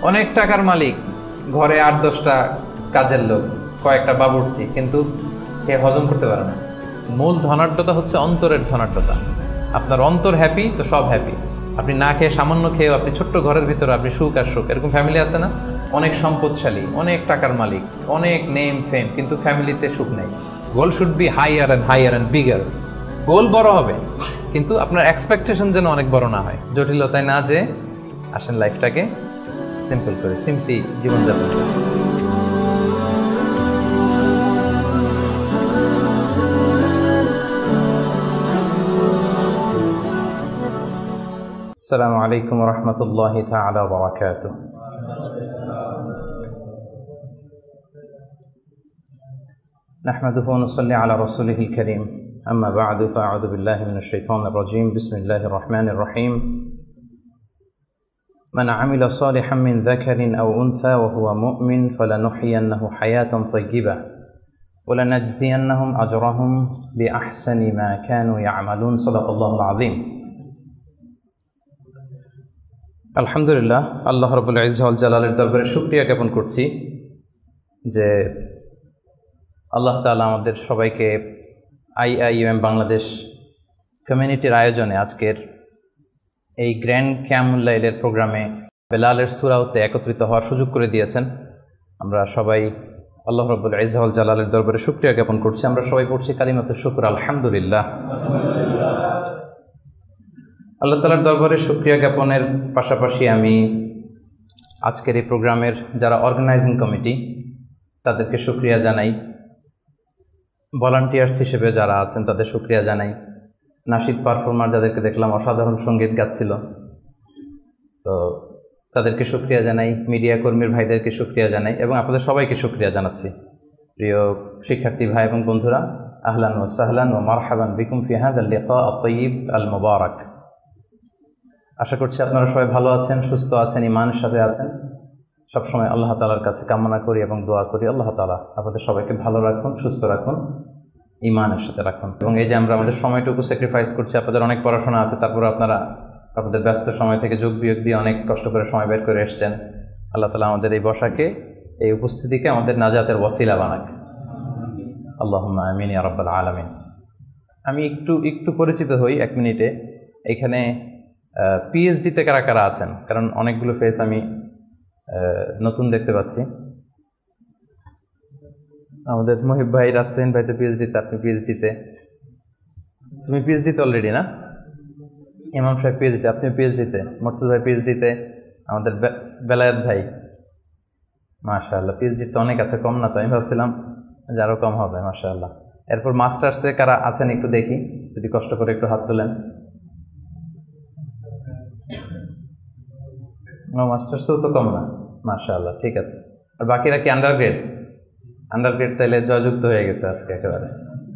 অনেক টাকার মালিক, ঘরে ৮-১০টা কাজের লোক, কয়েকটা বাবুর্চি, কিন্তু সে হজম করতে পারে না। মূল ধনাঢ্যতা হচ্ছে অন্তরের ধনাঢ্যতা। আপনার অন্তর হ্যাপি তো সব হ্যাপি। আপনি না খেয়ে, সামান্য খেয়েও আপনি ছোট্ট ঘরের ভিতরে আপনি সুখ আর সুখ। এরকম ফ্যামিলি আছে না? অনেক সম্পদশালী, অনেক টাকার মালিক, অনেক নেম ফেম, কিন্তু ফ্যামিলিতে সুখ নেই। Goal should be higher and bigger. Goal বড় হবে, কিন্তু আপনার এক্সপেকটেশন যেন অনেক বড় না হয়। জটিলতায় না যে আসেন লাইফটাকে সিম্পল করে, সিম্পলি জীবনযাপন করে। আসসালামু আলাইকুম ওয়া রাহমাতুল্লাহি তাআলা ওয়া বারাকাতুহু। নাহমাদুহু ওয়া নুসাল্লি আলা রাসূলিহিল কারীম। আম্মা বা'দু ফাআউযু বিল্লাহি মিনাশ শাইতানির রাজীম। বিসমিল্লাহির রাহমানির রাহিম। من عمل صالحا من ذكر أو أنثى وهو مؤمن فلنحيينه حياة طيبة ولنجزينهم أجرهم بأحسن ما كانوا يعملون صدق الله العظيم. আলহামদুলিল্লাহ, আল্লাহ রাব্বুল ইজ্জা ওয়াল জালালের দরবারে শুকরিয়া জ্ঞাপন করছি যে আল্লাহ তাআলা আমাদের সবাইকে IIUM বাংলাদেশ কমিউনিটির আয়োজনে আজকের এই গ্র্যান্ড কিয়ামুল লাইলের প্রোগ্রামে বেলালের সূরাতে একত্রিত হওয়ার সুযোগ করে দিয়েছেন। আমরা সবাই আল্লাহ রাব্বুল ইজ্জা ওয়াল জালালের দরবারে শুকরিয়া জ্ঞাপন করছি। আমরা সবাই পড়ছি কালিমাতে শুকর, আলহামদুলিল্লাহ। আল্লাহ তাআলার দরবারে শুকরিয়া জ্ঞাপনের পাশাপাশি আমি আজকের এই প্রোগ্রামের যারা অর্গানাইজিং কমিটি তাদেরকে শুকরিয়া জানাই, ভলান্টিয়ার্স হিসেবে যারা আছেন তাদের শুকরিয়া জানাই, নাশিদ পারফর্মার যাদেরকে দেখলাম অসাধারণ সঙ্গীত গাচ্ছিল, তো তাদেরকে শুকরিয়া জানাই, মিডিয়া কর্মীর ভাইদেরকে শুকরিয়া জানাই এবং আপনাদের সবাইকে শুকরিয়া জানাচ্ছি। প্রিয় শিক্ষার্থী ভাই এবং বন্ধুরা, আহলান ওয়া সাহলান ওয়া মারহাবান বিকুম ফি হাযাল লিকা আত-তাইয়িব আল মুবারাক। আশা করছি আপনারা সবাই ভালো আছেন, সুস্থ আছেন, ঈমানের সাথে আছেন। সবসময় আল্লাহ তাআলার কাছে কামনা করি এবং দোয়া করি আল্লাহ তাআলা আপনাদের সবাইকে ভালো রাখুন, সুস্থ রাখুন, ঈমানের সাথে রাখুন। এবং এই যে আমরা আমাদের সময়টুকু স্যাক্রিফাইস করছি, আপনাদের অনেক পড়াশোনা আছে, তারপরে আপনারা আপনাদের ব্যস্ত সময় থেকে যোগ বিয়োগ দিয়ে অনেক কষ্ট করে সময় বের করে এসছেন। আল্লাহ তাআলা আমাদের এই বসাকে, এই উপস্থিতিকে আমাদের নাজাতের ওয়াসিলা বানাক। আল্লাহুম্মা আমিন ইয়া রাব্বাল আলামিন। আমি একটু পরিচিত হই 1 মিনিটে। এখানে পিএইচডিতে কারা কারা আছেন? কারণ অনেকগুলো ফেস আমি নতুন দেখতে পাচ্ছি। আমাদের মহিব ভাই, রাস্তাহীন ভাই তো পিএইচডিতে, আপনি পিএইচডিতে, তুমি পিএইচডিতে অলরেডি না? ইমাম সাহেব পিএইচডি, আপনি পিএইচডিতে, মুর্তজা ভাই পিএইচডিতে, আমাদের বেলায়েত ভাই মাশাআল্লাহ পিএইচডিতে অনেক আছে, কম না তো? আমি ভাবছিলাম যে আরও কম হবে, মাশাআল্লাহ। এরপর মাস্টার্সে কারা আছেন একটু দেখি, যদি কষ্ট করে একটু হাত তোলেন। মাস্টার্সেও তো কম না, মাশাআল্লাহ, ঠিক আছে। আর বাকিরা কি আন্ডারগ্রেড? আন্ডারগ্রেড তাইলে জয়যুক্ত হয়ে গেছে আজকে একেবারে,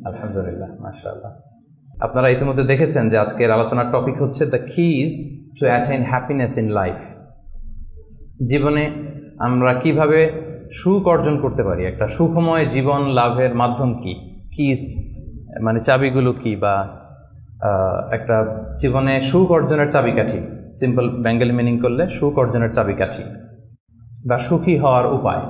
আলহামদুলিল্লাহ, মাশাআল্লাহ। আপনারা ইতিমধ্যে দেখেছেন যে আজকের আলোচনার টপিক হচ্ছে the keys to attain happiness in life. জীবনে আমরা কিভাবে সুখ অর্জন করতে পারি, একটা সুখময় জীবন লাভের মাধ্যম কি, কিজ মানে চাবিগুলো কি, বা একটা জীবনে সুখ অর্জনের চাবিকাঠি, সিম্পল বেঙ্গলি মিনিং করলে সুখ অর্জনের চাবিকাঠি বা সুখী হওয়ার উপায়।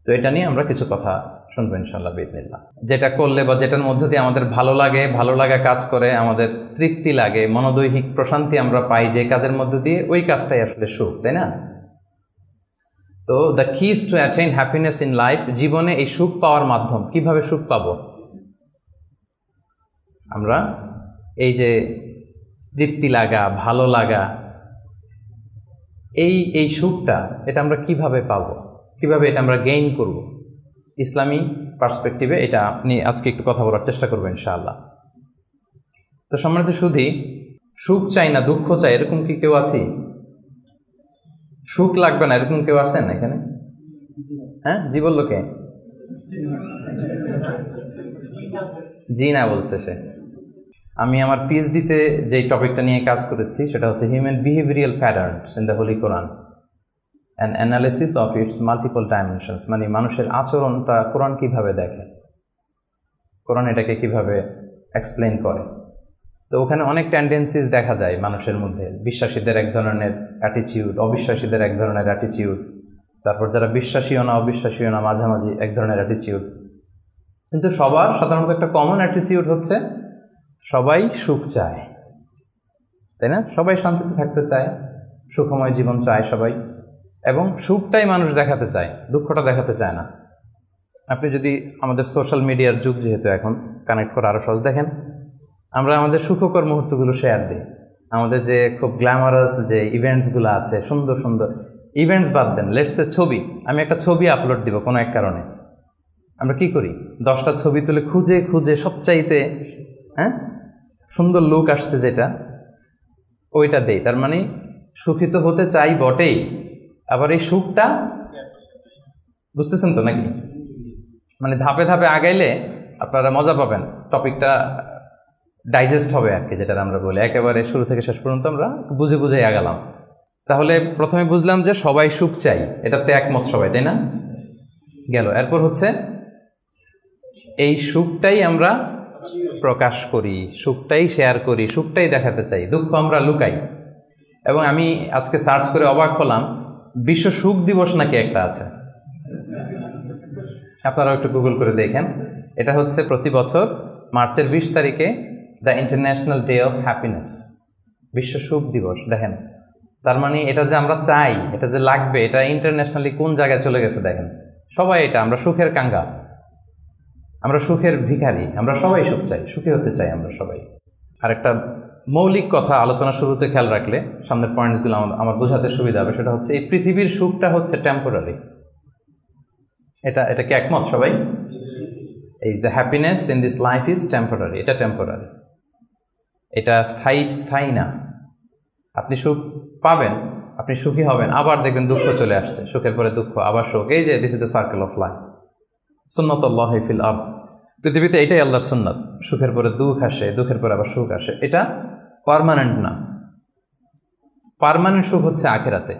তো এটা নিয়ে আমরা কিছু কথা শুনবো ইনশাআল্লাহ বিইذনিল্লাহ। যেটা করলে বা যেটার মধ্যে দিয়ে আমাদের ভালো লাগা কাজ করে, আমাদের তৃপ্তি লাগে, মনোদৈহিক প্রশান্তি আমরা পাই যে কাজের মধ্যে দিয়ে, ওই কাজটাই আসলে সুখ, তাই না? তো the keys to attain happiness in life, জীবনে এই সুখ পাওয়ার মাধ্যম, কিভাবে সুখ পাবো আমরা, এই যে তৃপ্তি লাগা, ভালো লাগা, এই সুখটা, এটা আমরা কিভাবে পাবো, কিভাবে এটা আমরা গেইন করব, ইসলামী পার্সপেক্টিভে এটা নিয়ে আজকে একটু কথা বলার চেষ্টা করবো ইনশাআল্লাহ। তো সম্মানিত সুধী, সুখ চাই না দুঃখ চাই এরকম কি কেউ আছে? সুখ লাগবে না এরকম কেউ আছেন এখানে? হ্যাঁ, জি বললো কে? জি না বলছে সে। আমি আমার পিএইচডিতে যেই টপিকটা নিয়ে কাজ করেছি সেটা হচ্ছে human behavioural patterns in the Holi Quran, an analysis of its multiple dimensions. মানে মানুষের আচরণটা কোরআন কিভাবে দেখে, কোরআন এটাকে কিভাবে এক্সপ্লেইন করে। তো ওখানে অনেক টেন্ডেন্সিস দেখা যায় মানুষের মধ্যে। বিশ্বাসীদের এক ধরনের অ্যাটিচিউড, অবিশ্বাসীদের এক ধরনের অ্যাটিচিউড, তারপর যারা বিশ্বাসীও না অবিশ্বাসীও না মাঝামাঝি এক ধরনের অ্যাটিচিউড। কিন্তু সবার সাধারণত একটা কমন অ্যাটিচিউড হচ্ছে সবাই সুখ চায়, তাই না? সবাই শান্তিতে থাকতে চায়, সুখময় জীবন চায় সবাই, এবং সুখটাই মানুষ দেখাতে চায়, দুঃখটা দেখাতে চায় না। আপনি যদি আমাদের সোশ্যাল মিডিয়ার যুগ যেহেতু এখন, কানেক্ট করা আরও সহজ। দেখেন আমরা আমাদের সুখকর মুহূর্তগুলো শেয়ার দিই, আমাদের যে খুব গ্ল্যামারাস যে ইভেন্টসগুলো আছে, সুন্দর সুন্দর ইভেন্টস বাদ দেন, লেটস সে ছবি, আমি একটা ছবি আপলোড দিব কোনো এক কারণে, আমরা কি করি 10টা ছবি তুলে খুঁজে খুঁজে সবচাইতে সুন্দর লুক আসছে যেটা, ওইটা দেই। তার মানে সুখী তো হতে চাই বটেই, আবার এই সুখটা বুঝতেছেন তো নাকি? মানে ধাপে ধাপে আগাইলে আপনারা মজা পাবেন, টপিকটা ডাইজেস্ট হবে আর কি, যেটা আমরা বলি একেবারে শুরু থেকে শেষ পর্যন্ত আমরা বুঝে বুঝে আগালাম। তাহলে প্রথমে বুঝলাম যে সবাই সুখ চাই, এটাতে একমত সবাই, তাই না? গেল। এরপর হচ্ছে এই সুখটাই আমরা প্রকাশ করি, সুখটাই শেয়ার করি, সুখটাই দেখাতে চাই, দুঃখ আমরা লুকাই। এবং আমি আজকে সার্চ করে অবাক হলাম, বিশ্ব সুখ দিবস নাকি একটা আছে, আপনারাও একটু গুগল করে দেখেন। এটা হচ্ছে প্রতি বছর মার্চের 20 তারিখে the international day of happiness, বিশ্ব সুখ দিবস। দেখেন, তার মানে এটা যে আমরা চাই, এটা যে লাগবে, এটা ইন্টারন্যাশনালি কোন জায়গায় চলে গেছে দেখেন। সবাই এটা, আমরা সুখের কাঙ্গাল, আমরা সুখের ভিখারি, আমরা সবাই সুখ চাই, সুখী হতে চাই আমরা সবাই। আর একটা মৌলিক কথা আলোচনা শুরুতে খেয়াল রাখলে সামনের পয়েন্টসগুলো আমার বোঝাতে সুবিধা হবে, সেটা হচ্ছে এই পৃথিবীর সুখটা হচ্ছে টেম্পোরারি। এটা কি একমত সবাই? এই the happiness in this life is temporary, এটা টেম্পোরারি, এটা স্থায়ী না। আপনি সুখ পাবেন, আপনি সুখী হবেন, আবার দেখবেন দুঃখ চলে আসছে, সুখের পরে দুঃখ, আবার সুখ, এই যে this is the circle of life, সুন্নাতুল্লাহি ফিল আরদ। পৃথিবীতে এটাই আল্লাহর সুন্নাত, সুখের পরে দুঃখ আসে, দুঃখের পরে আবার সুখ আসে, এটা পার্মানেন্ট না। পার্মানেন্ট সুখ হচ্ছে আখিরাতে।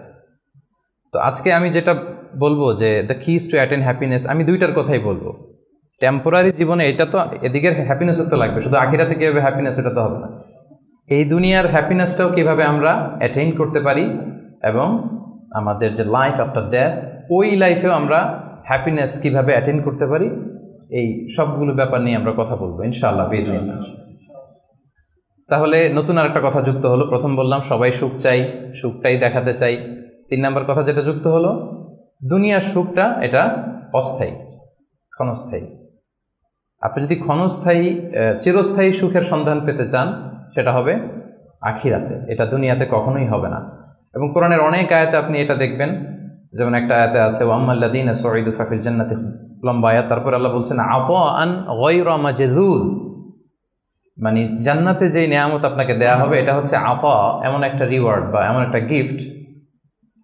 তো আজকে আমি যেটা বলবো যে the keys two attain happiness, আমি দুইটার কথাই বলবো। টেম্পোরারি জীবনে এটা তো, এদিকের হ্যাপিনেসও তো লাগবে, শুধু আখিরাতে কীভাবে হ্যাপিনেস এটা তো হবে না। এই দুনিয়ার হ্যাপিনেসটাও কীভাবে আমরা অ্যাটেইন করতে পারি, এবং আমাদের যে লাইফ আফটার ডেথ, ওই লাইফেও আমরা হ্যাপিনেস কীভাবে অ্যাটেইন করতে পারি, এই সবগুলো ব্যাপার নিয়ে আমরা কথা বলবো ইনশাআল্লাহ বিইজনিল্লাহ। তাহলে নতুন আরেকটা কথা যুক্ত হলো। প্রথম বললাম সবাই সুখ চাই, সুখটাই দেখাতে চাই। 3 নম্বর কথা যেটা যুক্ত হলো, দুনিয়ার সুখটা এটা অস্থায়ী, ক্ষণস্থায়ী। আপনি যদি চিরস্থায়ী সুখের সন্ধান পেতে চান, সেটা হবে আখিরাতে, এটা দুনিয়াতে কখনোই হবে না। এবং কোরআনের অনেক আয়াতে আপনি এটা দেখবেন, যেমন একটা আয়াতে আছে ওয়াম্মাল্লাযীনা সুঈদু ফাফিল জান্নাতি, লম্বা আয়াত। তারপর আল্লাহ বলছেন আতাআন গায়রা মাজযুয, মানে জান্নাতে যেই নেয়ামত আপনাকে দেয়া হবে এটা হচ্ছে আতা, এমন একটা রিওয়ার্ড বা এমন একটা গিফট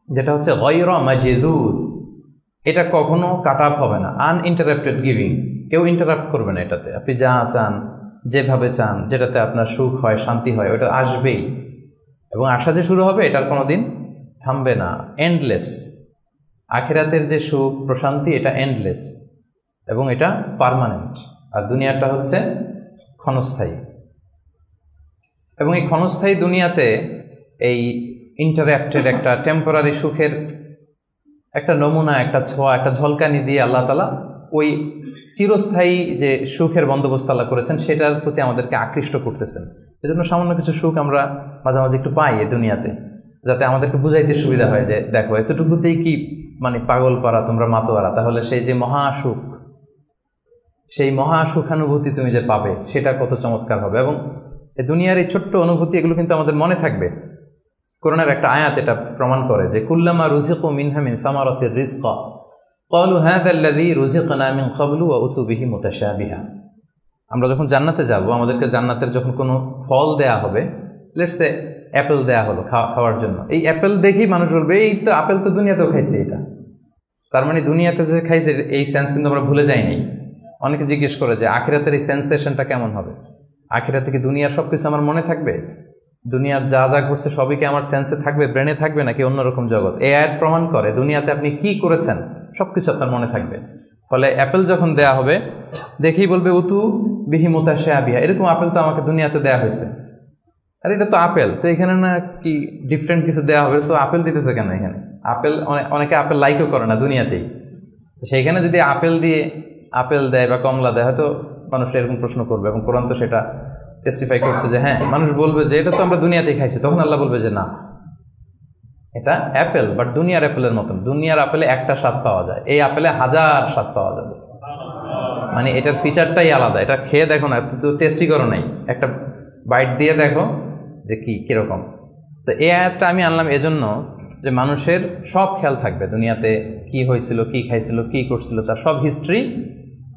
যেটা হচ্ছে গায়রা মাজযুয, এটা কখনো কাট আপ হবে না, আনইন্টারাপ্টেড গিভিং, কেউ ইন্টারাপ্ট করবে না এটাতে। আপনি যা চান, যেভাবে চান, যেটাতে আপনার সুখ হয়, শান্তি হয়, ওটা আসবেই, এবং আসা যে শুরু হবে এটার কোনো দিন থামবে না, এন্ডলেস। আখিরাতের যে সুখ প্রশান্তি এটা এন্ডলেস এবং এটা পার্মানেন্ট, আর দুনিয়াটা হচ্ছে ক্ষণস্থায়ী। এবং এই ক্ষণস্থায়ী দুনিয়াতে এই ইন্টারাপ্টেড একটা টেম্পোরারি সুখের একটা নমুনা, একটা ছোঁয়া, একটা ঝলকানি দিয়ে আল্লাহ তাআলা ওই চিরস্থায়ী যে সুখের বন্দোবস্ত আল্লাহ করেছেন সেটার প্রতি আমাদেরকে আকৃষ্ট করতেছেন। এজন্য সামান্য কিছু সুখ আমরা মাঝে মাঝে একটু পাই এই দুনিয়াতে, যাতে আমাদেরকে বুঝাইতে সুবিধা হয় যে দেখো এতটুকুতেই কি মানে পাগল পারা, তোমরা মাতোয়ারা, তাহলে সেই যে মহাসুখ, সেই মহাসুখানুভূতি তুমি যে পাবে সেটা কত চমৎকার হবে। এবং এই দুনিয়ার এই ছোট্ট অনুভূতি এগুলো কিন্তু আমাদের মনে থাকবে। কোরআনের একটা আয়াত এটা প্রমাণ করে যে কুল্লামা রুজিকু মিনহা মিন সামারাতির রিজকা ক্বালু হাযা আল্লাযী রুজিকনা মিন ক্বাবলু ওয়া উতু বিহি মুতাশাবিহা। আমরা যখন জান্নাতে যাব, আমাদেরকে জান্নাতের যখন কোনো ফল দেয়া হবে, লেটস সে অ্যাপেল দেয়া হলো খাওয়ার জন্য, এই অ্যাপেল দেখেই মানুষ বলবে এই তো আপেল তো দুনিয়াতেও খাইছে এটা। তার মানে দুনিয়াতে যে খাইছে এই সেন্স কিন্তু আমরা ভুলে যাইনি। অনেকে জিজ্ঞেস করে যে আখিরাতের এই সেন্সেশনটা কেমন হবে, আখিরাতে কি দুনিয়ার সব কিছু আমার মনে থাকবে, দুনিয়ার যা যা ঘটছে সবই কি আমার সেন্সে থাকবে, ব্রেনে থাকবে, নাকি অন্যরকম জগৎ? এই আয়াত প্রমাণ করে দুনিয়াতে আপনি কি করেছেন সব কিছু আপনার মনে থাকবে। ফলে অ্যাপেল যখন দেয়া হবে দেখেই বলবে উতু বিহি মুতাশাবিহা, এরকম আপেল তো আমাকে দুনিয়াতে দেয়া হয়েছে, আর এটা তো আপেল, তো এখানে না কি ডিফারেন্ট কিছু দেওয়া হবে, তো আপেল দিতেছে কেন এখানে? আপেল অনেকে আপেল লাইকও করে না দুনিয়াতেই, সেইখানে যদি আপেল দিয়ে আপেল দেয় বা কমলা দেয়, হয়তো মানুষ এরকম প্রশ্ন করবে, এবং কোরআন তো সেটা টেস্টিফাই করছে যে হ্যাঁ, মানুষ বলবে যে এটা তো আমরা দুনিয়াতেই খাইছি, তখন আল্লাহ বলবে যে না, এটা অ্যাপেল, বাট দুনিয়ার অ্যাপেলের মতন। দুনিয়ার আপেলে একটা স্বাদ পাওয়া যায়, এই আপেলে 1000 স্বাদ পাওয়া যাবে। মানে এটার ফিচারটাই আলাদা। এটা খেয়ে দেখো না, তো টেস্টি করো নাই, একটা বাইট দিয়ে দেখো যে কিরকম। তো এই আয়াতটা আমি আনলাম এজন্য যে মানুষের সব খেয়াল থাকবে, দুনিয়াতে কি হয়েছিল, কি খাইছিল, কি করছিল, তার সব হিস্ট্রি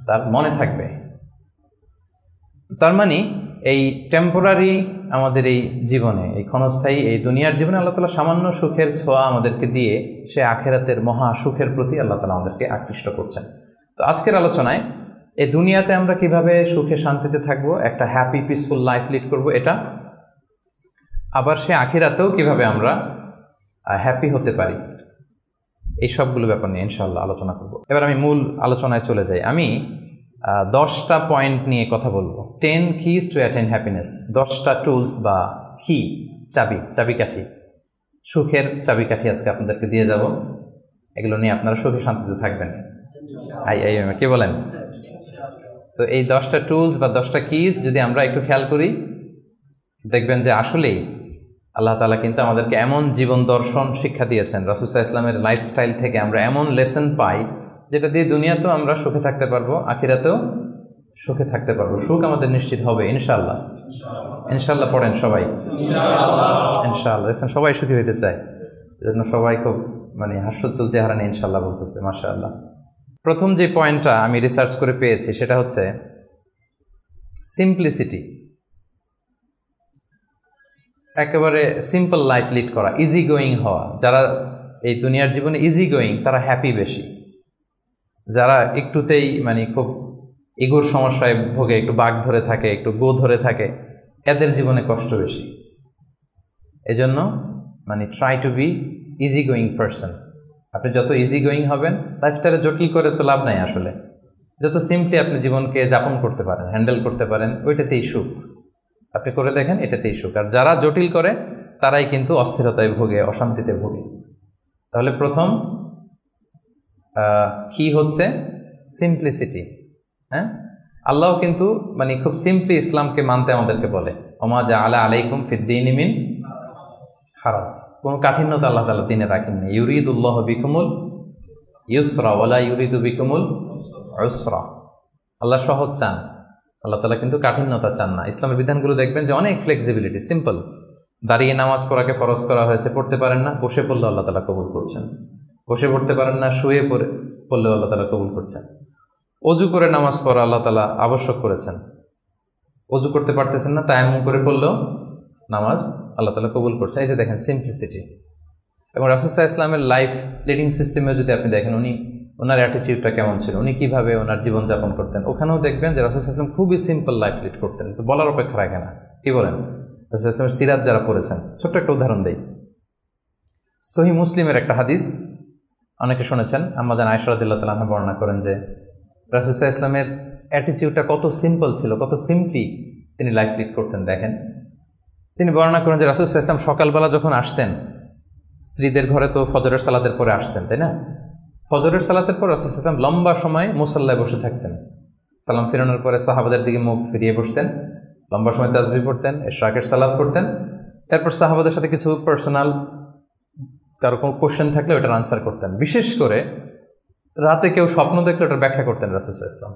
তার মনে থাকবে। তার মানে এই টেম্পোরারি আমাদের এই জীবনে, এই ক্ষণস্থায়ী এই দুনিয়ার জীবনে আল্লাহ তাআলা সামান্য সুখের ছোঁয়া আমাদেরকে দিয়ে সে আখেরাতের মহা সুখের প্রতি আল্লাহ তাআলা আমাদেরকে আকৃষ্ট করছেন। তো আজকের আলোচনায় এই দুনিয়াতে আমরা কিভাবে সুখে শান্তিতে থাকবো, একটা হ্যাপি পিসফুল লাইফ লিড করব, এটা আবার সে আখিরাতেও কিভাবে আমরা হ্যাপি হতে পারি, এই সবগুলো ব্যাপার নিয়ে ইনশাআল্লাহ আলোচনা করব। এবার আমি মূল আলোচনায় চলে যাই। আমি 10টা পয়েন্ট নিয়ে কথা বলবো। 10 keys to attain happiness, 10টা টুলস বা কি চাবিকাঠি, সুখের চাবিকাঠি আজকে আপনাদেরকে দিয়ে যাব। এগুলো নিয়ে আপনারা সুখে শান্তিতে থাকবেন। কি বলেন? তো এই 10টা টুলস বা 10টা কিজ যদি আমরা একটু খেয়াল করি, দেখবেন যে আসলেই আল্লাহ তাআলা কিন্তু আমাদেরকে এমন জীবন দর্শন শিক্ষা দিয়েছেন, রাসূল সাল্লাল্লাহু আলাইহি ওয়াসাল্লামের লাইফস্টাইল থেকে আমরা এমন লেসন পাই যেটা দিয়ে দুনিয়াতেও আমরা সুখে থাকতে পারবো, আখিরাতেও সুখে থাকতে পারবো। সুখ আমাদের নিশ্চিত হবে ইনশাআল্লাহ। ইনশাআল্লাহ পড়েন সবাই, ইনশাআল্লাহ। দেখছেন সবাই সুখী হইতে চায়, এজন্য সবাই খুব হাস্যোজ্জ্বল চেহারা নিয়ে ইনশাআল্লাহ বলতেছে, মাশাআল্লাহ। প্রথম যে পয়েন্টটা আমি রিসার্চ করে পেয়েছি সেটা হচ্ছে সিম্পলিসিটি। একেবারে সিম্পল লাইফ লিড করা, ইজি গোয়িং হওয়া। যারা এই দুনিয়ার জীবনে ইজি গোয়িং তারা হ্যাপি বেশি। যারা একটুতেই খুব ইগোর সমস্যায় ভোগে, একটু বাঘ ধরে থাকে, একটু গো ধরে থাকে, এদের জীবনে কষ্ট বেশি। এজন্য try to be easy going person. আপনি যত ইজি গোয়িং হবেন, লাইফটারে জটিল করে তো লাভ নাই আসলে। যত সিম্পলি আপনি জীবনকে যাপন করতে পারেন, হ্যান্ডেল করতে পারেন, ওইটাতেই সুখ। আপনি করে দেখেন, এটাতেই সুখ। আর যারা জটিল করে তারাই কিন্তু অস্থিরতায় ভোগে, অশান্তিতে ভোগে। তাহলে প্রথম কি হচ্ছে সিম্পলিসিটি। হ্যাঁ, আল্লাহ কিন্তু খুব সিম্পলি ইসলামকে মানতে আমাদেরকে বলে, ওমা জাআলা আলাইকুম ফিদ্দীনি মিন হারাজ। কোনো কাঠিন্যতা আল্লাহ তাআলা দ্বীনে রাখেননি। ইউরিদুল্লাহু বিকুমুল ইউসরা ওয়ালা ইউরিদু বিকুমুল উসরা। আল্লাহ সহজ চান, আল্লাহ তাআলা কিন্তু কাঠিন্যতা চান না। ইসলামের বিধানগুলো দেখবেন যে অনেক ফ্লেক্সিবিলিটি, সিম্পল। দাঁড়িয়ে নামাজ পড়াকে ফরজ করা হয়েছে, পড়তে পারেন না, বসে পড়লে আল্লাহ তাআলা কবুল করছেন। বসে পড়তে পারেন না, শুয়ে পড়লেও আল্লাহ তাআলা কবুল করছেন। অজু করে নামাজ পড়া আল্লাহ তাআলা আবশ্যক করেছেন। অজু করতে পারতেছেন না, তায়াম্মুম করে পড়লেও নামাজ আল্লাহ তাআলা কবুল করছেন। এই যে দেখেন সিম্পলিসিটি। এবং রাসূল সাল্লাল্লাহু আলাইহি ওয়াসাল্লামের লাইফ লিডিং সিস্টেমে যদি আপনি দেখেন, ওনার অ্যাটিটিউডটা কেমন ছিল, উনি কিভাবে ওনার জীবনযাপন করতেন, ওখানেও দেখবেন যে রাসূল সাল্লাল্লাহু আলাইহি ওয়াসাল্লাম খুবই সিম্পল লাইফ লিড করতেন। তো বলার অপেক্ষা রাখে না। কি বলেন? রাসূল সাল্লাল্লাহু আলাইহি ওয়াসাল্লামের সিরাত যারা পড়েছেন, ছোট্ট একটা উদাহরণ দেই। সহিহ মুসলিমের একটা হাদিস অনেকে শুনেছেন, আম্মা জান আয়েশা রাদিয়াল্লাহু তাআলা আনহা বর্ণনা করেন যে রাসূল সাল্লাল্লাহু আলাইহি ওয়াসাল্লামের অ্যাটিটিউডটা কত সিম্পল ছিল, কত সিম্পলি তিনি লাইফ লিড করতেন। দেখেন, তিনি বর্ণনা করেন যে রাসূল সাল্লাল্লাহু আলাইহি ওয়াসাল্লাম সকালবেলা যখন আসতেন, স্ত্রীদের ঘরে তো ফজরের সালাতের পরে আসতেন, তাই না? ফজরের সালাতের পর রাসূল সাল্লাল্লাহু আলাইহি ওয়াসাল্লাম লম্বা সময় মুসাল্লায় বসে থাকতেন। সালাম ফিরানোর পরে সাহাবাদের দিকে মুখ ফিরিয়ে বসতেন, লম্বা সময় তাসবিহ পড়তেন, ইশরাকের সালাত পড়তেন। এরপর সাহাবাদের সাথে কিছু পার্সোনাল কারো কোনো কোশ্চেন থাকলে ওটার আনসার করতেন। বিশেষ করে রাতে কেউ স্বপ্ন দেখলে ওটার ব্যাখ্যা করতেন রাসূল সাল্লাল্লাহু আলাইহি ওয়াসাল্লাম।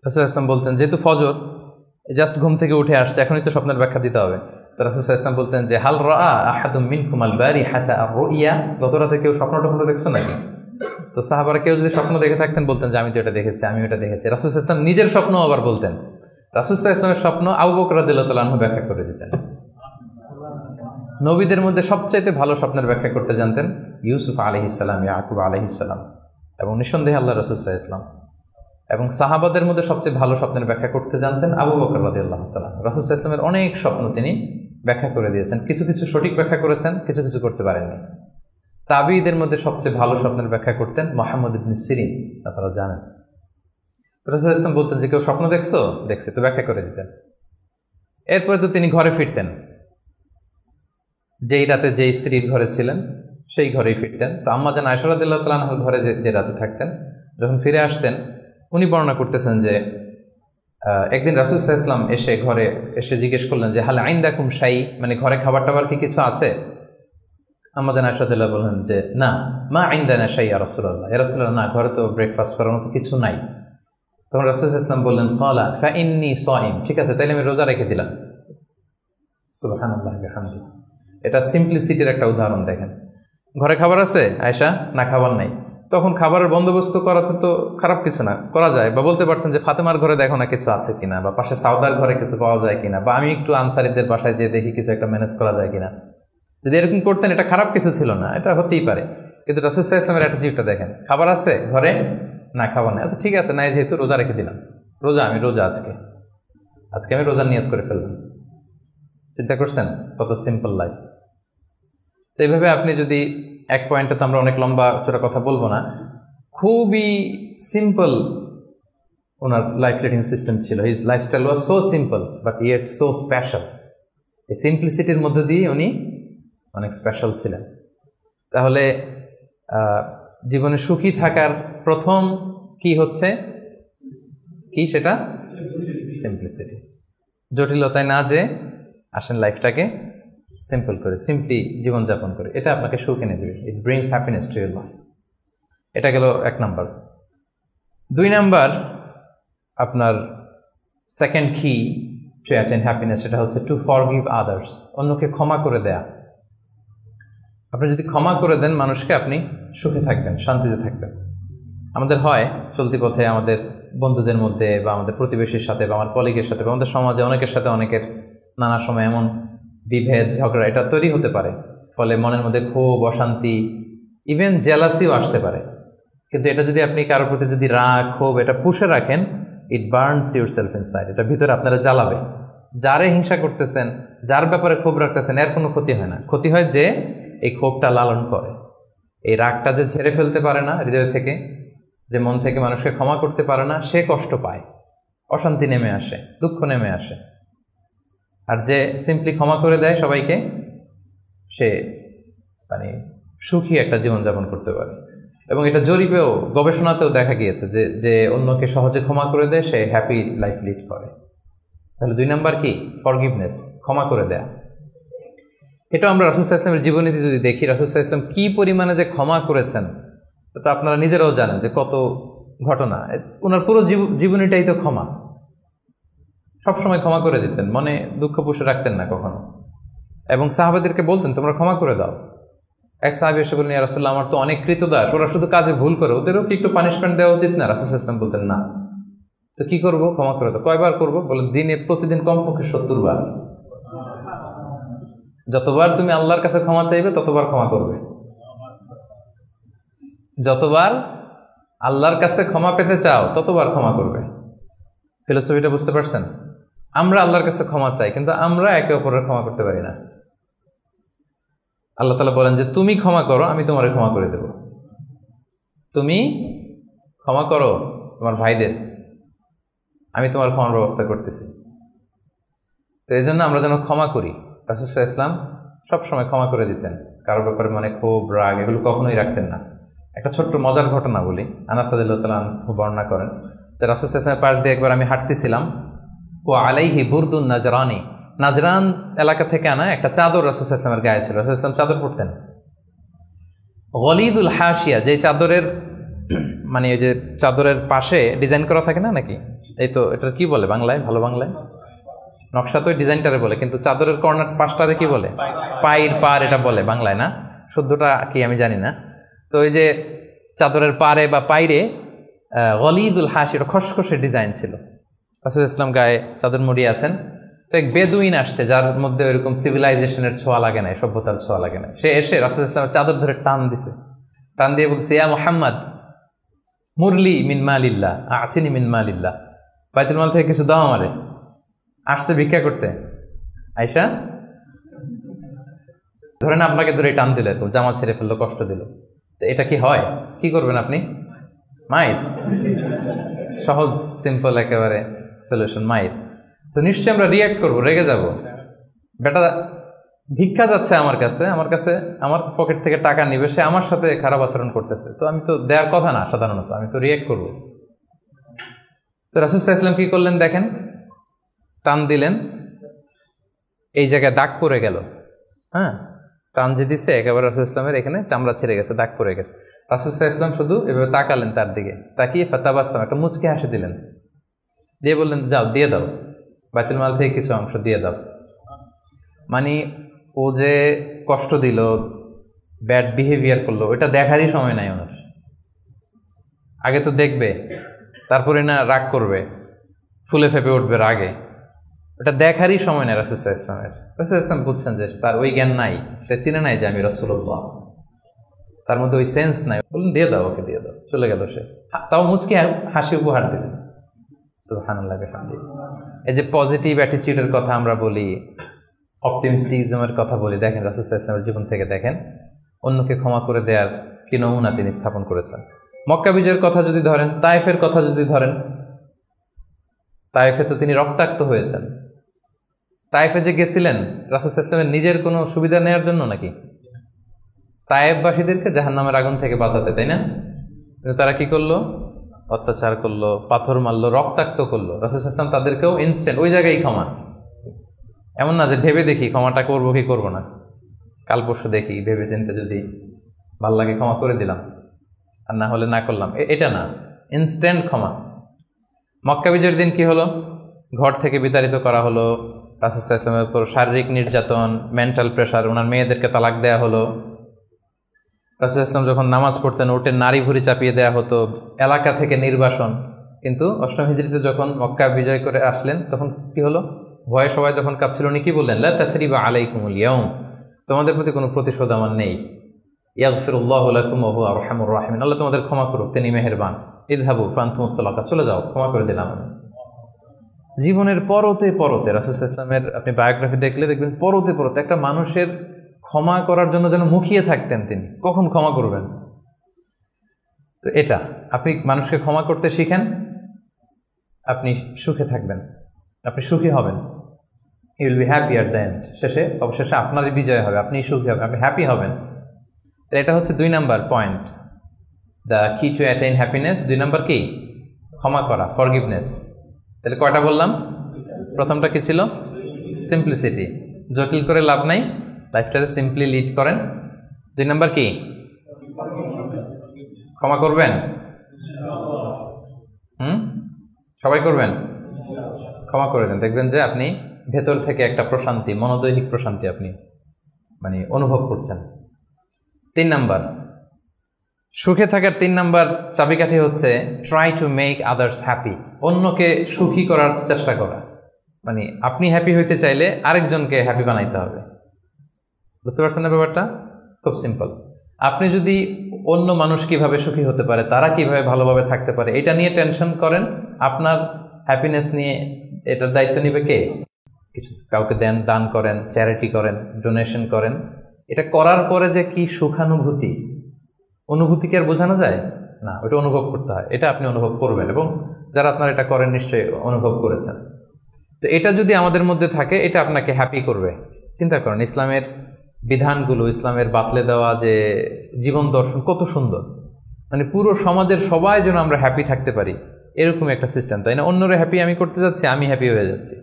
রাসূল সাল্লাল্লাহু আলাইহি ওয়াসাল্লাম বলতেন, যেহেতু ফজর জাস্ট ঘুম থেকে উঠে আসছে, এখনই তো স্বপ্নের ব্যাখ্যা দিতে হবে। তো রাসূল সাল্লাল্লাহু আলাইহি ওয়াসাল্লাম বলতেন যে হাল রাআ আহাদুম মিনকুম আল বারিহাতা আর-রুইয়া, গত রাতে কেউ স্বপ্ন দেখছো নাকি? তো সাহাবারা কেউ যদি স্বপ্ন দেখে থাকতেন বলতেন যে আমি তো এটা দেখেছি, আমি ওটা দেখেছি। রাসূল সাল্লাল্লাহু আলাইহি ওয়াসাল্লাম নিজের স্বপ্ন আবার বলতেন। রাসূল সাল্লাল্লাহু আলাইহি ওয়াসাল্লামের স্বপ্ন আবু বকর রাদিয়াল্লাহু তাআলা আনহু ব্যাখ্যা করে দিতেন। নবীদের মধ্যে সবচাইতে ভালো স্বপ্নের ব্যাখ্যা করতে জানতেন ইউসুফ আলাইহিস সালাম, ইয়াকুব আলাইহিস সালাম, এবং নিঃসন্দেহে আল্লাহ রাসূল সাল্লাল্লাহু আলাইহি ওয়াসাল্লাম। এবং সাহাবাদের মধ্যে সবচেয়ে ভালো স্বপ্নের ব্যাখ্যা করতে জানতেন আবু বকর রাদিয়াল্লাহু তাআলা। রাসূল সাল্লাল্লাহু আলাইহি ওয়াসাল্লামের অনেক স্বপ্ন তিনি ব্যাখ্যা করে দিয়েছেন। কিছু কিছু সঠিক ব্যাখ্যা করেছেন, কিছু কিছু করতে পারেননি। তাবিঈদের মধ্যে সবচেয়ে ভালো স্বপ্নের ব্যাখ্যা করতেন মুহাম্মদ ইবনে সিরিন, আপনারা জানেন। রাসূল সাল্লাল্লাহু আলাইহি ওয়াসাল্লাম বলতেন যে কেউ স্বপ্ন দেখছো? দেখছি, তো ব্যাখ্যা করে দিতেন। এরপরে তো তিনি ঘরে ফিরতেন, যেই রাতে যেই স্ত্রীর ঘরে ছিলেন সেই ঘরেই ফিরতেন। তো আম্মা জান আয়েশা রাদিয়াল্লাহু তাআলা আনহার ঘরে যে রাতে থাকতেন, যখন ফিরে আসতেন উনি বর্ণনা করতেছেন যে একদিন রাসূল সাল্লাল্লাহু আলাইহি ওয়াসাল্লাম এসে ঘরে এসে জিজ্ঞেস করলেন যে হাল আইন্দাকুম শাই, মানে ঘরে খাবার টাবার কি কিছু আছে? আম্মা জান আয়েশা রাদিয়াল্লাহু বললেন যে না, মা আইন্দানা শাই ইয়া রাসূলুল্লাহ, ইয়া রাসূলুল্লাহ না, ঘরে তো ব্রেকফাস্ট করার মতো কিছু নাই। তখন রাসূল সাল্লাল্লাহু আলাইহি ওয়াসাল্লাম বললেন ক্বালা ফা ইন্নী সাইম, ঠিক আছে তাইলে আমি রোজা রেখে দিলাম। সুবহানাল্লাহ ওয়া বিহামদিহি। এটা সিম্পলিসিটির একটা উদাহরণ। দেখেন, ঘরে খাবার আছে আয়েশা, না খাবার নাই, তখন খাবারের বন্দোবস্ত করাতে তো খারাপ কিছু না, করা যায়। বা বলতে পারতেন যে ফাতেমার ঘরে দেখো না কিছু আছে কিনা, বা পাশে সাউদার ঘরে কিছু পাওয়া যায় কিনা, বা আমি একটু আনসারিদের বাসায় যেয়ে দেখি কিছু একটা ম্যানেজ করা যায় কিনা। যদি এরকম করতেন এটা খারাপ কিছু ছিল না, এটা হতেই পারে। কিন্তু রাসূল সাল্লাল্লাহু আলাইহি ওয়াসাল্লামের অ্যাটিটিউডটা দেখেন, খাবার আছে ঘরে, না খাবার নেই, আচ্ছা ঠিক আছে নাই, যেহেতু রোজা রেখে দিলাম, আমি রোজা আজকে আমি রোজার নিয়ত করে ফেললাম। চিন্তা করছেন কত সিম্পল লাইফ। তো এইভাবে আপনি যদি এক পয়েন্টে, তো আমরা অনেক লম্বা চোরা কথা বলবো না, খুবই সিম্পল ওনার লাইফ লিডিং সিস্টেম ছিল। His lifestyle was so simple but yet so special. এই সিম্পলিসিটির মধ্য দিয়ে উনি অনেক স্পেশাল ছিলেন। তাহলে জীবনে সুখী থাকার প্রথম কি হচ্ছে, কি সেটা? সিম্পলিসিটি। জটিলতায় না যে আসেন লাইফটাকে সিম্পল করে, সিম্পলি জীবনযাপন করে, এটা আপনাকে সুখ এনে দেবে। ইট brings happiness to your life. এটা গেল 1 নাম্বার। 2 নাম্বার, আপনার সেকেন্ড কি টু অ্যাটেইন হ্যাপিনেস, সেটা হচ্ছে টু ফরগিভ আদার্স, অন্যকে ক্ষমা করে দেয়া। আপনি যদি ক্ষমা করে দেন মানুষকে, আপনি সুখে থাকবেন, শান্তিতে থাকবেন। আমাদের হয় চলতি পথে আমাদের বন্ধুদের মধ্যে বা আমাদের প্রতিবেশীর সাথে বা আমার কলিগের সাথে বা আমাদের সমাজে অনেকের সাথে অনেকের নানা সময় এমন বিভেদ ঝগড়া এটা তৈরি হতে পারে, ফলে মনের মধ্যে ক্ষোভ, অশান্তি, ইভেন জেলাসিও আসতে পারে। কিন্তু এটা যদি আপনি কারোর প্রতি যদি রাগ, ক্ষোভ এটা পুষে রাখেন, ইট বার্নস ইউর সেলফ ইনসাইড, এটা ভিতরে আপনারা জ্বালাবে। যারে হিংসা করতেছেন, যার ব্যাপারে ক্ষোভ রাখতেছেন, এর কোনো ক্ষতি হয় না। ক্ষতি হয় যে এই ক্ষোভটা লালন করে, এই রাগটা যে ঝেড়ে ফেলতে পারে না হৃদয় থেকে, যে মন থেকে মানুষকে ক্ষমা করতে পারে না, সে কষ্ট পায়, অশান্তি নেমে আসে, দুঃখ নেমে আসে। আর যে সিম্পলি ক্ষমা করে দেয় সবাইকে, সে মানে সুখী একটা জীবনযাপন করতে পারে। এবং এটা জরিপেও, গবেষণাতেও দেখা গিয়েছে যে যে অন্যকে সহজে ক্ষমা করে দেয় সে হ্যাপি লাইফ লিড করে। তাহলে 2 নাম্বার কি? ফরগিভনেস, ক্ষমা করে দেয়া। এটা আমরা রাসূল সাল্লাল্লাহু আলাইহি ওয়াসাল্লামের জীবনীতে যদি দেখি, রাসূল সাল্লাল্লাহু আলাইহি ওয়াসাল্লাম কি পরিমাণে যে ক্ষমা করেছেন, তো আপনারা নিজেরাও জানেন যে কত ঘটনা। ওনার পুরো জীবনীটাই তো ক্ষমা। সবসময় ক্ষমা করে দিতেন, মনে দুঃখ পুষে রাখতেন না কখনো। এবং সাহাবাদেরকে বলতেন তোমরা ক্ষমা করে দাও। এক সাহাবী এসে বললেন, ইয়া রাসূলুল্লাহ আমার তো অনেক কৃতদাস, ওরা শুধু কাজে ভুল করে, ওদেরও কি একটু পানিশমেন্ট দেওয়া উচিত না? রাসূল সাল্লাল্লাহু আলাইহি ওয়াসাল্লাম বলতেন না। তো কি করবো? ক্ষমা করে দাও। কয়বার করবো? বলে প্রতিদিন কমপক্ষে 70 বার। যতবার তুমি আল্লাহর কাছে ক্ষমা চাইবে ততবার ক্ষমা করবে। যতবার আল্লাহর কাছে ক্ষমা পেতে চাও ততবার ক্ষমা করবে। ফিলোসফিটা বুঝতে পারছেন? আমরা আল্লাহর কাছে ক্ষমা চাই, কিন্তু আমরা একে অপরের ক্ষমা করতে পারি না। আল্লাহ তাআলা বলেন যে তুমি ক্ষমা করো, আমি তোমারে ক্ষমা করে দেব। তুমি ক্ষমা করো তোমার ভাইদের, আমি তোমার ক্ষমার ব্যবস্থা করতেছি। তো এই জন্য আমরা যেন ক্ষমা করি। রাসূল সাল্লাল্লাহু আলাইহি ওয়াসাল্লাম সবসময় ক্ষমা করে দিতেন, কারোর ব্যাপারে মনে ক্ষোভ, রাগ এগুলো কখনোই রাখতেন না। একটা ছোট্ট মজার ঘটনা বলি, আনাস রাদিয়াল্লাহু তাআলা আনহু বর্ণনা করেন যে রাসূল সাল্লাল্লাহু আলাইহি ওয়াসাল্লামের পাশ দিয়ে একবার আমি হাঁটতেছিলাম, ও আলাইহি বুরদুন নাজরানি, নাজরান এলাকা থেকে আনা একটা চাদর রাসূল সাল্লাল্লাহু আলাইহি ওয়াসাল্লামের গায়ে ছিল। রাসূল সাল্লাল্লাহু আলাইহি ওয়াসাল্লাম চাদর পরতেন গলিদুল হাসিয়া, যে চাদরের মানে এই যে চাদরের পাশে ডিজাইন করা থাকে না নাকি, এই তো এটার কি বলে বাংলায়, ভালো বাংলায় নকশা তো ডিজাইনটারে বলে, কিন্তু চাদরের কর্নার পাশটারে কি বলে? পায়ের পার এটা বলে বাংলায়, না শুদ্ধটা কি আমি জানি না। তো এই যে চাদরের পারে বা পাইরে গলিদুল হাসি, এটা খসখসে ডিজাইন ছিল। রাসূল ইসলাম গায়ে চাদর মুড়িয়ে আছেন। তো এক বেদুইন আসছে যার মধ্যে ওইরকম সিভিলাইজেশনের ছোঁয়া লাগে নাই, সভ্যতার ছোঁয়া লাগে নাই। সে এসে রাসূল ইসলামের চাদর ধরে টান দিছে, টান দিয়ে বলছে, ইয়া মুহাম্মদ মুরলি মিন মালিল্লাহ আচিনি মিন মালিল্লাহ, বাইতুল মাল থেকে কিছু দাও আমারে। আসছে ভিক্ষা করতে, আয়েশা ধরেন আপনাকে ধরে টান দিল, এরকম জামা ছেড়ে ফেললো, কষ্ট দিল, তো এটা কি হয়? কি করবেন আপনি? মাইর। সহজ সিম্পল একেবারে সলিউশন, মাইর। তো নিশ্চয়ই আমরা রিয়াক্ট করবো, রেগে যাব। বেটা ভিক্ষা যাচ্ছে আমার কাছে আমার পকেট থেকে টাকা নিবে, সে আমার সাথে খারাপ আচরণ করতেছে, তো আমি তো দেওয়ার কথা না সাধারণত, আমি তো রিয়াক্ট করব। তো রাসূল সাল্লাল্লাহু আলাইহি ওয়াসাল্লাম কি করলেন দেখেন, টান দিলেন, এই জায়গায় দাগ পড়ে গেল। হ্যাঁ, টান যে দিছে একেবারে রাসূল ইসলামের এখানে চামড়া ছিঁড়ে গেছে, দাগ পড়ে গেছে। রাসূল সাল্লাল্লাহু আলাইহি ওয়াসাল্লাম শুধু এভাবে তাকালেন তার দিকে, তাকিয়ে ফাতাবাসসাম, একটা মুচকি হাসি দিলেন, দিয়ে বললেন যাও দিয়ে দাও, বাইতুল মাল থেকে কিছু অংশ দিয়ে দাও। মানে ও যে কষ্ট দিল, ব্যাড বিহেভিয়ার করলো, ওটা দেখারই সময় নাই ওনার। আগে তো দেখবে, তারপরে না রাগ করবে, ফুলে ফেপে উঠবে রাগে, ওটা দেখারই সময় নেই রাসূল সাল্লাল্লাহু আলাইহি ওয়াসাল্লামের। রাসূল সাল্লাল্লাহু আলাইহি ওয়াসাল্লাম বুঝছেন যে তার ওই জ্ঞান নাই, সে চিনে নাই যে আমি রাসূলুল্লাহ, তার মধ্যে ওই সেন্স নাই। বললেন দিয়ে দাও, ওকে দিয়ে দাও, চলে গেল সে, তাও মুচকি হাসি উপহার দিলেন। সুবহানাল্লাহ বিহামদিহি। এই যে পজিটিভ অ্যাটিটিউডের কথা আমরা বলি, অপটিমিস্টিজমের কথা বলি, দেখেন রাসূল সাল্লাল্লাহু আলাইহি ওয়াসাল্লামের জীবন থেকে দেখেন অন্যকে ক্ষমা করে দেওয়ার কি নমুনা তিনি স্থাপন করেছেন। মক্কা বিজয়ের কথা যদি ধরেন, তায়েফের কথা যদি ধরেন, তায়েফে তো তিনি রক্তাক্ত হয়েছেন। তায়েফে যে গেছিলেন রাসূল সাল্লাল্লাহু আলাইহি ওয়াসাল্লামের নিজের কোনো সুবিধা নেওয়ার জন্য নাকি? তায়েফবাসীদেরকে জাহান্নামের আগুন থেকে বাঁচাতে, তাই না? কিন্তু তারা কি করলো? অত্যাচার করলো, পাথর মারলো, রক্তাক্ত করলো। রাসূল সাল্লাল্লাহু আলাইহি ওয়াসাল্লাম তাদেরকেও ইনস্ট্যান্ট ওই জায়গায় ক্ষমা, এমন না যে ভেবে দেখি ক্ষমাটা করবো কি করবো না, কাল পরশু দেখি, ভেবে চিন্তে যদি ভাল লাগে ক্ষমা করে দিলাম, আর না হলে না করলাম, এটা না, ইনস্ট্যান্ট ক্ষমা। মক্কা বিজয়ের দিন কি হলো? ঘর থেকে বিতাড়িত করা হলো, রাসূল সাল্লাল্লাহু আলাইহি ওয়াসাল্লামের উপর শারীরিক নির্যাতন, মেন্টাল প্রেশার, ওনার মেয়েদেরকে তালাক দেয়া হলো। রাসূল সাল্লাল্লাহু আলাইহি ওয়াসাল্লাম যখন নামাজ পড়তেন উঠে নারী ভুঁড়ি চাপিয়ে দেওয়া হতো, এলাকা থেকে নির্বাসন। কিন্তু অষ্টম হিজরিতে যখন মক্কা বিজয় করে আসলেন তখন কি হলো? ভয়ে সবাই যখন কাঁপছিল, উনি কি বললেন? লা তাসরিবা আলাইকুমুল ইয়াউম, তোমাদের প্রতি কোনো প্রতিশোধ আমার নেই। ইয়াগফিরুল্লাহু লাকুম ওয়া হুয়া আরহামুর রাহিমিন, আল্লাহ তোমাদের ক্ষমা করুক, তিনি মেহেরবান। ইযহাবু ফানতুমুত তালাকা, চলে যাও, ক্ষমা করে দিলাম আমি। জীবনের পরতে পরতে রাসূল সাল্লাল্লাহু আলাইহি ওয়াসাল্লামের আপনি বায়োগ্রাফি দেখলে দেখবেন পরতে পরতে একটা মানুষের ক্ষমা করার জন্য যেন মুখিয়ে থাকতেন তিনি, কখন ক্ষমা করবেন। তো এটা আপনি মানুষকে ক্ষমা করতে শিখেন, আপনি সুখে থাকবেন, আপনি সুখী হবেন। You will be happy at the end, অবশেষে আপনারই বিজয় হবে, আপনি সুখী হবেন, আপনি হ্যাপি হবেন। তো এটা হচ্ছে 2 নাম্বার পয়েন্ট, দ্য কি টু অ্যাটেইন হ্যাপিনেস। 2 নাম্বার কি? ক্ষমা করা, ফরগিভনেস। তাহলে কয়টা বললাম? প্রথমটা কি ছিল? সিম্পলিসিটি, জটিল করে লাভ নাই, লাইফটাকে সিম্পলি লিড করেন। 2 নাম্বার কি? ক্ষমা করবেন। সবাই করবেন, ক্ষমা করে দেন, দেখবেন যে আপনি ভেতর থেকে একটা প্রশান্তি, মনোদৈহিক প্রশান্তি আপনি অনুভব করছেন। 3 নাম্বার, সুখে থাকার 3 নাম্বার চাবিকাঠি হচ্ছে try to make others happy, অন্যকে সুখী করার চেষ্টা করা। আপনি হ্যাপি হইতে চাইলে আরেকজনকে হ্যাপি বানাইতে হবে। বুঝতে পারছেন না ব্যাপারটা? খুব সিম্পল। আপনি যদি অন্য মানুষ কিভাবে সুখী হতে পারে, তারা কিভাবে ভালোভাবে থাকতে পারে, এটা নিয়ে টেনশন করেন, আপনার হ্যাপিনেস নিয়ে এটার দায়িত্ব নিবে কে? কিছু কাউকে দান করেন, চ্যারিটি করেন, ডোনেশন করেন, এটা করার পরে যে কি সুখানুভূতি, অনুভূতি কি আর বোঝানো যায় না? ওটা অনুভব করতে হয়, এটা আপনি অনুভব করবেন, এবং যারা আপনারা এটা করেন নিশ্চয়ই অনুভব করেছেন। তো এটা যদি আমাদের মধ্যে থাকে, এটা আপনাকে হ্যাপি করবে। চিন্তা করেন ইসলামের বিধানগুলো, ইসলামের বাতলে দেওয়া যে জীবন দর্শন কত সুন্দর, পুরো সমাজের সবাই যেন আমরা হ্যাপি থাকতে পারি, এরকম একটা সিস্টেম, তাই না? অন্যরা হ্যাপি আমি করতে যাচ্ছি, আমি হ্যাপি হয়ে যাচ্ছি।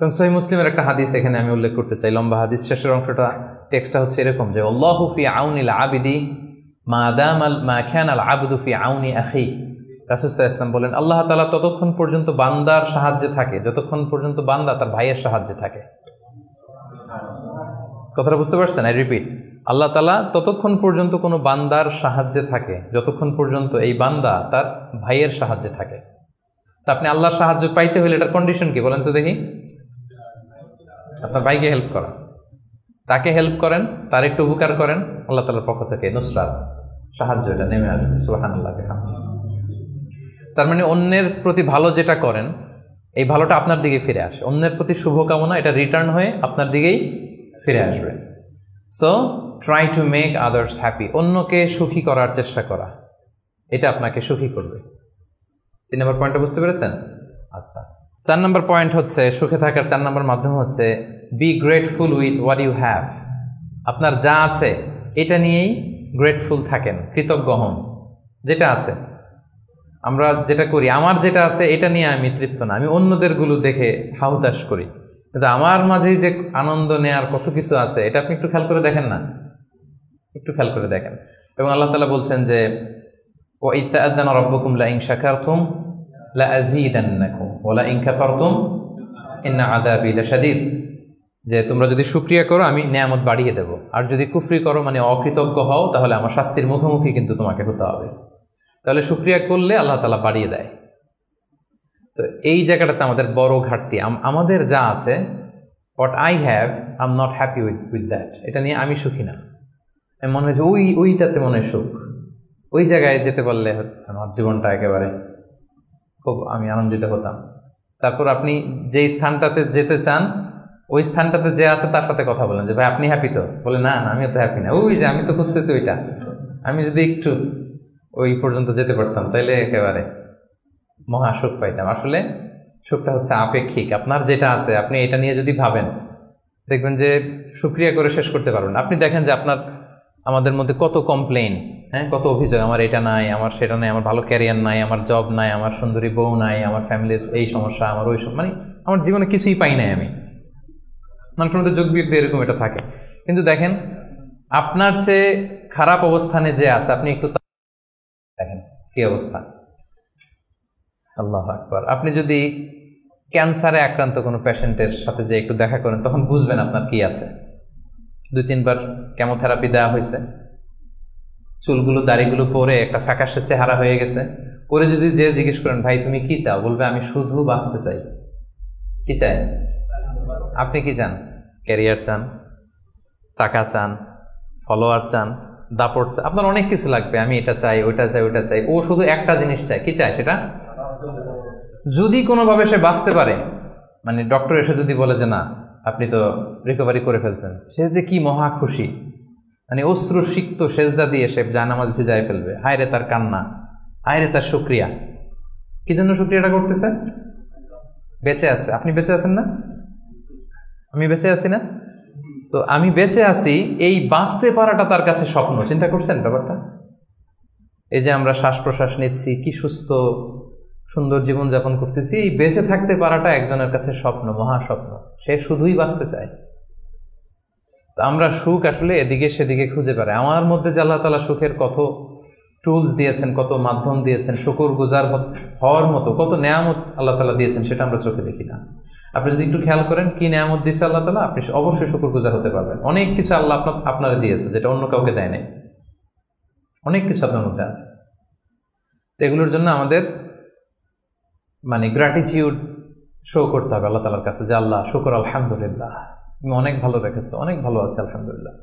এবং সহিহ মুসলিমের একটা হাদিস এখানে আমি উল্লেখ করতে চাই, লম্বা হাদিস, শেষের অংশটা টেক্সটটা হচ্ছে এরকম যে আল্লাহু ফি আউনিল আবিদি মা কানাল আবদু ফি আউনি আখি। রাসূল সাল্লাল্লাহু আলাইহি ওয়াসাল্লাম বলেন, আল্লাহ তাআলা ততক্ষণ পর্যন্ত বান্দার সাহায্যে থাকে যতক্ষণ পর্যন্ত বান্দা তার ভাইয়ের সাহায্যে থাকে। কথাটা বুঝতে পারছেন? আই রিপিট, আল্লাহ তাআলা ততক্ষণ পর্যন্ত কোনো বান্দার সাহায্যে থাকে যতক্ষণ পর্যন্ত এই বান্দা তার ভাইয়ের সাহায্যে থাকে। তা আপনি আল্লাহর সাহায্য পাইতে হলে এটার কন্ডিশন কি বলেন তো দেখি? আপনার ভাইকে হেল্প করা, তাকে হেল্প করেন, তার একটু উপকার করেন, আল্লাহ তাআলার পক্ষ থেকে নুসরাত, সাহায্য এটা নেমে আসবে। সুবহানাল্লাহ। তার অন্যের প্রতি ভালো যেটা করেন, এই ভালোটা আপনার দিকে ফিরে আসে। অন্যের প্রতি শুভকামনা, এটা রিটার্ন হয়ে আপনার দিকেই ফিরে আসবে। So try to make others happy, অন্যকে সুখী করার চেষ্টা করা, এটা আপনাকে সুখী করবে। 3 নম্বর পয়েন্টটা বুঝতে পেরেছেন? আচ্ছা, 4 নম্বর পয়েন্ট হচ্ছে, সুখে থাকার 4 নম্বর মাধ্যম হচ্ছে be grateful with what you have. আপনার যা আছে এটা নিয়েই গ্রেটফুল থাকেন, কৃতজ্ঞ হন। যেটা আছে, আমরা যেটা করি, আমার যেটা আছে এটা নিয়ে আমি তৃপ্ত না, আমি অন্যদের গুলো দেখে হাহুতাশ করি, কিন্তু আমার মাঝেই যে আনন্দ নেয়ার কত কিছু আছে এটা আপনি একটু খেয়াল করে দেখেন না, একটু খেয়াল করে দেখেন। এবং আল্লাহ তাআলা বলছেন যে وَإِذْ تَأَذَّنَ رَبُّكُمْ لَئِنْ شَكَرْتُمْ لَأَزِيدَنَّكُمْ وَلَئِنْ كَفَرْتُمْ إِنَّ عَذَابِي لَشَدِيدٌ। যে তোমরা যদি শুকরিয়া করো আমি নিয়ামত বাড়িয়ে দেব, আর যদি কুফরি করো মানে অকৃতজ্ঞ হও তাহলে আমার শাস্তির মুখোমুখি কিন্তু তোমাকে হতে হবে। তাহলে শুকরিয়া করলে আল্লাহ তাআলা বাড়িয়ে দেয়। তো এই জায়গাটাতে আমাদের বড় ঘাটতি, আমাদের যা আছে, what I have I am not happy with that, এটা নিয়ে আমি সুখী না। মনে হয় যে ওইটাতে মনে হয় সুখ, ওই জায়গায় যেতে পারলে আমার জীবনটা একেবারে খুব আমি আনন্দিত হতাম। তারপর আপনি যেই স্থানটাতে যেতে চান ওই স্থানটাতে যে আছে তার সাথে কথা বলেন যে ভাই আপনি হ্যাপি তো, বলে না না আমিও তো হ্যাপি না, ওই যে আমি তো খুঁজতেছি ওইটা, আমি যদি একটু ওই পর্যন্ত যেতে পারতাম তাইলে একেবারে মহা সুখ পাইতাম। আসলে সুখটা হচ্ছে আপেক্ষিক, আপনার যেটা আছে আপনি এটা নিয়ে যদি ভাবেন দেখবেন যে শুকরিয়া করে শেষ করতে পারবেন। আপনি দেখেন যে আমাদের মধ্যে কত কমপ্লেইন, হ্যাঁ, কত অভিযোগ, আমার এটা নাই, আমার সেটা নাই, আমার ভালো ক্যারিয়ার নাই, আমার জব নাই, আমার সুন্দরী বউ নাই, আমার ফ্যামিলির এই সমস্যা, আমার ওই মানে আমার জীবনে কিছুই পাই নাই আমি। মানুষের মধ্যে যোগ বিয়োগ এরকম এটা থাকে। কিন্তু দেখেন আপনার চেয়ে খারাপ অবস্থানে যে আছে আপনি একটু দেখেন কি অবস্থা। আল্লাহু আকবার। আপনি যদি ক্যান্সারে আক্রান্ত কোনো পেশেন্টের সাথে যে একটু দেখা করেন তখন বুঝবেন আপনার কি আছে। 2-3 বার কেমোথেরাপি দেওয়া হয়েছে, চুলগুলো দাড়িগুলো পরে একটা ফ্যাকাশে চেহারা হয়ে গেছে, ওরে যদি যে জিজ্ঞেস করেন ভাই তুমি কি চাও, বলবে আমি শুধু বাঁচতে চাই। কি চাই? আপনি কি চান? ক্যারিয়ার চান, টাকা চান, ফলোয়ার চান, দাপট চান, আপনার অনেক কিছু লাগবে, আমি এটা চাই, ওইটা চাই, ওইটা চাই। ও শুধু একটা জিনিস চায়, কি চায় সেটা? যদি কোনোভাবে সে বাঁচতে পারে, মানে ডক্টর এসে যদি বলে যে না আপনি তো রিকভারি করে ফেলছেন, সে যে কি মহা খুশি, মানে অশ্রু সিক্ত সেজদা দিয়ে সে জায়নামাজ ভিজায় ফেলবে। হায় রে তার কান্না, হায় রে তার শুকরিয়া। কি জন্য শুকরিয়াটা করতেছে? বেঁচে আছে। আপনি বেঁচে আছেন না? আমি বেঁচে আছি না? তো আমি বেঁচে আছি, এই বাঁচতে পারাটা তার কাছে স্বপ্ন। চিন্তা করছেন ব্যাপারটা? এই যে আমরা শ্বাস প্রশ্বাস নিচ্ছি, কি সুস্থ সুন্দর জীবন যাপন করতেছি, এই বেঁচে থাকতে পারাটা একজনের কাছে স্বপ্ন, মহা স্বপ্ন। সে শুধুই বাঁচতে চায়। তো আমরা সুখ আসলে এদিকে সেদিকে খুঁজে বেড়াই। আমার মধ্যে যে আল্লাহ তাআলা সুখের কত টুলস দিয়েছেন, কত মাধ্যম দিয়েছেন, শুকর গুজার হওয়ার মতো কত নেয়ামত আল্লাহ তাআলা দিয়েছেন, সেটা আমরা চোখে দেখি না। আপনি যদি একটু খেয়াল করেন কি নেয়ামত দিয়েছে আল্লাহ তাআলা, আপনি অবশ্যই শুকর গুজার হতে পারবেন। অনেক কিছু আল্লাহ আপনারা দিয়েছে যেটা অন্য কাউকে দেয় নাই, অনেক কিছু আপনার মধ্যে আছে। তো এগুলোর জন্য আমাদের মানে গ্র্যাটিটিউড শো করতে হবে আল্লাহ তাআলার কাছে, যে আল্লাহ শুকর, আলহামদুলিল্লাহ তুমি অনেক ভালো রেখেছো, অনেক ভালো আছে আলহামদুলিল্লাহ।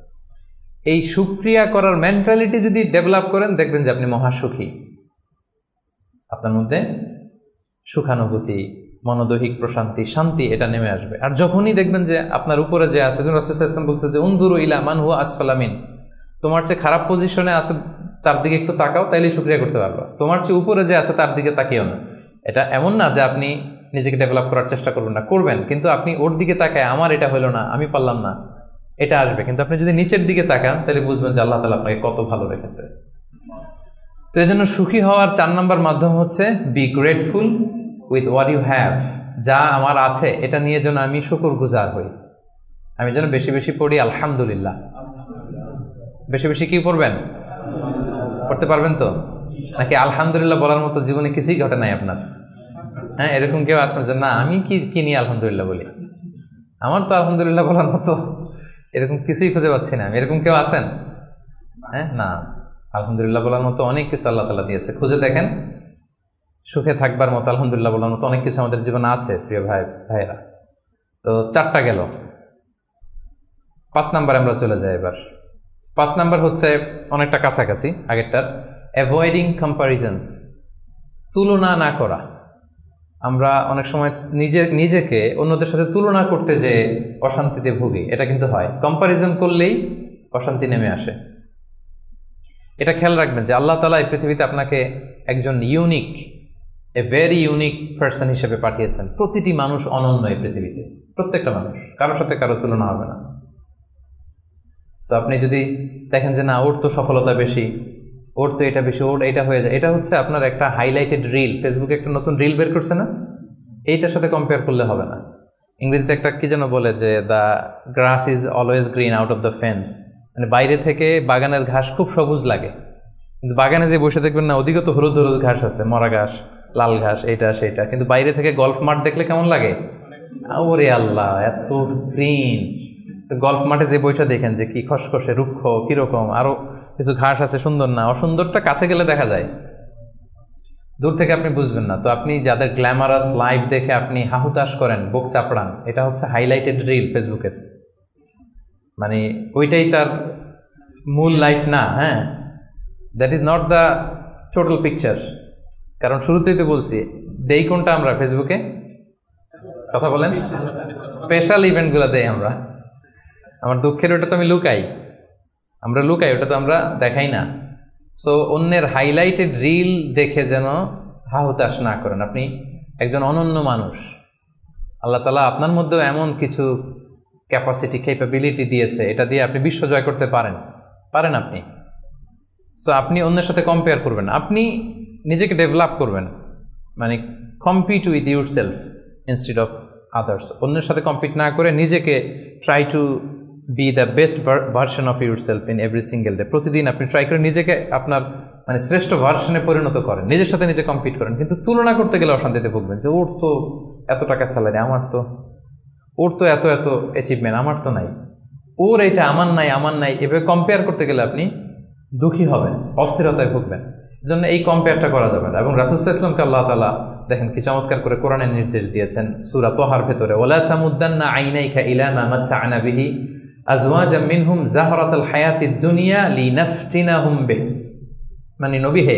এই শুকরিয়া করার মেন্টালিটি যদি ডেভেলপ করেন দেখবেন যে আপনি মহাসুখী, আপনার মধ্যে সুখানুভূতি, মনোদৈহিক প্রশান্তি, শান্তি এটা নেমে আসবে। আর যখনই দেখবেন যে আপনার উপরে যে আছে, যেমন রাসূল সাল্লাল্লাহু আলাইহি ওয়াসাল্লাম বলছে যে উনজুরু ইলা মান হুয়া আসফালা মিন, তোমার চেয়ে খারাপ পজিশনে আছে তার দিকে একটু তাকাও, তাইলেই শুকরিয়া করতে পারবা। তোমার চেয়ে উপরে যে আছে তার দিকে তাকিও না। এটা এমন না যে আপনি নিজেকে ডেভেলপ করার চেষ্টা করবেন না, করবেন, কিন্তু আপনি ওর দিকে তাকায় আমার এটা হলো না, আমি পারলাম না, এটা আসবে। কিন্তু আপনি যদি নিচের দিকে তাকান তাহলে বুঝবেন যে আল্লাহ তাআলা আপনাকে কত ভালো রেখেছে। তো এই জন্য সুখী হওয়ার 4 নম্বর মাধ্যম হচ্ছে be grateful with what you have. যা আমার আছে এটা নিয়ে যেন আমি শুকরগুজার হই, আমি যেন বেশি বেশি পড়ি আলহামদুলিল্লাহ। বেশি বেশি কি পড়বেন? পড়তে পারবেন তো? নাকি আলহামদুলিল্লাহ বলার মতো জীবনে কিছুই ঘটে নাই আপনার? হ্যাঁ, এরকম কেউ আছেন যে না আমি কি নিয়ে আলহামদুলিল্লাহ বলি, আমার তো আলহামদুলিল্লাহ বলার মতো এরকম কিছুই খুঁজে পাচ্ছি না আমি, এরকম কেউ আছেন? হ্যাঁ, না, আলহামদুলিল্লাহ বলার মতো অনেক কিছু আল্লাহ তাআলা দিয়েছে। খুঁজে দেখেন, সুখে থাকবার মতো, আলহামদুলিল্লাহ বলার মতো অনেক কিছু আমাদের জীবনে আছে প্রিয় ভাইরা। তো 4টা গেল, 5 নাম্বার আমরা চলে যাই এবার। 5 নাম্বার হচ্ছে অনেকটা কাছাকাছি আগেরটার, অ্যাভয়েডিং কম্প্যারিজনস, তুলনা না করা। আমরা অনেক সময় নিজেকে অন্যদের সাথে তুলনা করতে যে অশান্তিতে ভুগি, এটা কিন্তু হয়। কম্প্যারিজন করলেই অশান্তি নেমে আসে। এটা খেয়াল রাখবেন যে আল্লাহ তাআলা এই পৃথিবীতে আপনাকে একজন unique a very unique person হিসেবে পাঠিয়েছেন। প্রতিটি মানুষ অনন্য এই পৃথিবীতে, প্রত্যেকটা মানুষ, কারোর সাথে কারো তুলনা হবে না। সো আপনি যদি দেখেন যে না ওর তো সফলতা বেশি, ওর তো এটা বেশি, ওর এটা হয়ে যায়, এটা হচ্ছে আপনার একটা হাইলাইটেড রিল। ফেসবুকে একটা নতুন রিল বের করছে না, এইটার সাথে কম্পেয়ার করলে হবে না। ইংরেজিতে একটা কি যেন বলে যে the grass is always green out of the fence, মানে বাইরে থেকে বাগানের ঘাস খুব সবুজ লাগে, কিন্তু বাগানে যে বসে দেখবেন না ওদিকে তো হলুদ হলুদ ঘাস আছে, মরা ঘাস, লাল ঘাস, এইটা সেইটা, কিন্তু বাইরে থেকে গল্ফ মাঠ দেখলে কেমন লাগে, ওরে আল্লাহ এত গ্রিন। গল্ফ মাঠে যে বইটা দেখেন যে কি খসখসে রুক্ষ কিরকম, আরো কিছু ঘাস আছে, সুন্দর না? অসুন্দরটা কাছে গেলে দেখা যায়, দূর থেকে আপনি বুঝবেন না। তো আপনি যাদের গ্ল্যামারাস লাইফ দেখে আপনি হাহুতাশ করেন, বুক চাপড়ান, এটা হচ্ছে হাইলাইটেড রিল ফেসবুকের, মানে ওইটাই তার মূল লাইফ না। হ্যাঁ, that is not the total picture. কারণ শুরুতেই তো বলছি, দেই কোনটা আমরা ফেসবুকে, কথা বলেন, স্পেশাল ইভেন্টগুলো দেই আমরা। আমার দুঃখের ওটা তো আমি লুকাই, আমরা লুকাই, ওটা তো আমরা দেখাই না। সো অন্যের হাইলাইটেড রিল দেখে যেন হাহুতাশ না করেন। আপনি একজন অনন্য মানুষ, আল্লাহ তাআলা আপনার মধ্যেও এমন কিছু ক্যাপাসিটি, ক্যাপাবিলিটি দিয়েছে, এটা দিয়ে আপনি বিশ্ব জয় করতে পারেন আপনি। সো আপনি অন্যের সাথে কম্পেয়ার করবেন, আপনি নিজেকে ডেভেলপ করবেন, মানে compete with your self instead of others. অন্যের সাথে কম্পিট না করে নিজেকে try to B the best version of your self in every single day. প্রতিদিন আপনি ট্রাই করে নিজেকে আপনার মানে শ্রেষ্ঠ ভার্সনে পরিণত করেন, নিজের সাথে নিজে কম্পিট করেন। কিন্তু তুলনা করতে গেলে অশান্তিতে ভুগবেন যে ওর তো এত টাকা স্যালারি, ওর তো এত এত অ্যাচিভমেন্ট, আমার তো নাই, ওর এইটা আমার নাই। এভাবে কম্পেয়ার করতে গেলে আপনি দুঃখী হবেন, অস্থিরতায় ভুগবেন। এজন্য এই কম্পেয়ারটা করা যাবে না। এবং রাসূল সাল্লাল্লাহু আলাইহি ওয়াসাল্লামকে আল্লাহ তাআলা দেখেন কি চমৎকার করে কোরআনের নির্দেশ দিয়েছেন সূরা তাহার ভেতরে, ওয়ালা তামুদ্দান্না আইনাইকা ইলা মা মাত্তা'না বিহি আজওয়াজাম মিনহুম যাহরাতাল হায়াতিদ দুনিয়া লিনাফতিনাহুম বিহি। মানে নবী হে,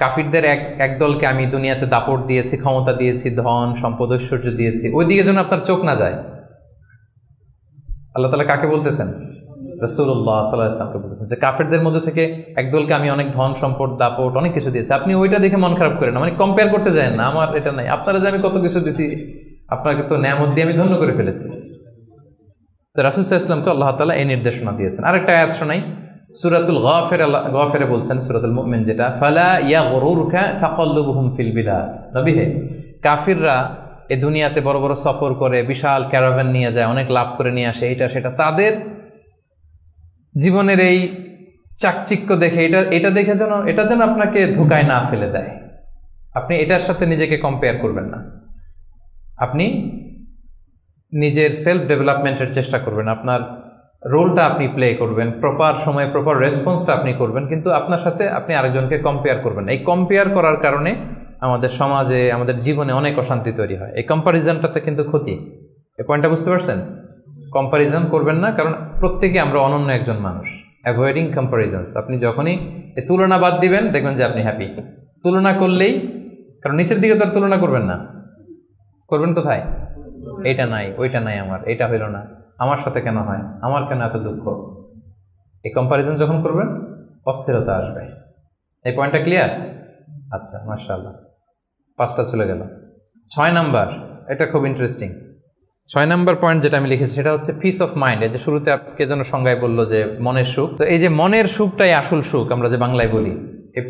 কাফিরদের এক দলকে আমি দুনিয়াতে দাপট দিয়েছি, ক্ষমতা দিয়েছি, ধন সম্পদ ঐশ্বর্য দিয়েছি, ওই দিকে যেন আপনার চোখ না যায়। আল্লাহ তাআলা কাকে বলতেছেন? রাসূলুল্লাহ সাল্লাল্লাহু আলাইহি ওয়াসাল্লামকে বলতেছেন যে কাফেরদের মধ্যে থেকে একদলকে আমি অনেক ধন সম্পদ দাপট অনেক কিছু দিয়েছি, আপনি ওইটা দেখে মন খারাপ করেন না, মানে কম্পেয়ার করতে যায় না, আমার এটা নাই, আপনারা যে আমি কত কিছু দিছি, আপনাকে তো নেয়ামত দিয়ে আমি ধন্য করে ফেলেছি। তো রাসূল সাল্লাল্লাহু আলাইহি ওয়াসাল্লামকে আল্লাহ তাআলা এই নির্দেশনা দিয়েছেন। আরেকটা আয়াত শোনাই, সূরাতুল গাফিরে বলছেন, সূরাতুল মুমিন যেটা, ফালা ইয়াগরুরকা তাকাল্লুবুহুম ফিল বিলাদ। নবী হে, কাফিররা এই দুনিয়াতে বড় বড় সফর করে, বিশাল ক্যারাভান নিয়ে যায়, অনেক লাভ করে নিয়ে আসে, এটা সেটা, তাদের জীবনের এই চাকচিক্য দেখে, এটা দেখে এটা যেন আপনাকে ধোকায় না ফেলে দেয়। আপনি এটার সাথে নিজেকে কম্পেয়ার করবেন না, আপনি নিজের সেলফ ডেভেলপমেন্টের চেষ্টা করবেন, আপনার রোলটা আপনি প্লে করবেন, প্রপার সময়ে প্রপার রেসপন্সটা আপনি করবেন, কিন্তু আপনার সাথে আপনি আরেকজনকে কম্পেয়ার করবেন। এই কম্পেয়ার করার কারণে আমাদের সমাজে, আমাদের জীবনে অনেক অশান্তি তৈরি হয়। এই কম্পারিজনটাতে কিন্তু ক্ষতি। এই পয়েন্টটা বুঝতে পারছেন? কম্পারিজন করবেন না, কারণ প্রত্যেকে আমরা অনন্য একজন মানুষ। অ্যাভয়েডিং কম্পারিজনস, আপনি যখনই এই তুলনা বাদ দিবেন দেখবেন যে আপনি হ্যাপি। তুলনা করলেই, কারণ নিচের দিকে তো আর তুলনা করবেন না, করবেন কোথায়? এইটা নাই, ওইটা নাই, আমার এইটা হইল না, আমার সাথে কেন হয়, আমার কেন এত দুঃখ। এই কম্পারিজন যখন করবেন অস্থিরতা আসবে। এই পয়েন্টটা ক্লিয়ার? আচ্ছা, মাশাআল্লাহ, 5টা চলে গেল। 6 নাম্বার, এটা খুব ইন্টারেস্টিং। 6 নাম্বার পয়েন্ট যেটা আমি লিখেছি সেটা হচ্ছে পিস অফ মাইন্ড। এই যে শুরুতে কে যেন সংজ্ঞায় বললো যে মনের সুখ, তো এই যে মনের সুখটাই আসল সুখ, আমরা যে বাংলায় বলি,